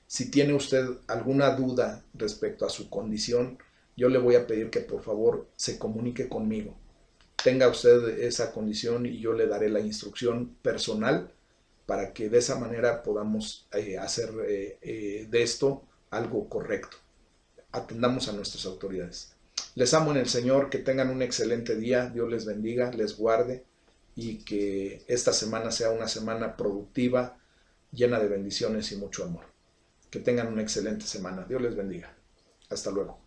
Speaker 1: Si tiene usted alguna duda respecto a su condición, yo le voy a pedir que por favor se comunique conmigo. Tenga usted esa condición y yo le daré la instrucción personal para que de esa manera podamos hacer de esto algo correcto. Atendamos a nuestras autoridades. Les amo en el Señor, que tengan un excelente día, Dios les bendiga, les guarde y que esta semana sea una semana productiva, llena de bendiciones y mucho amor. Que tengan una excelente semana, Dios les bendiga. Hasta luego.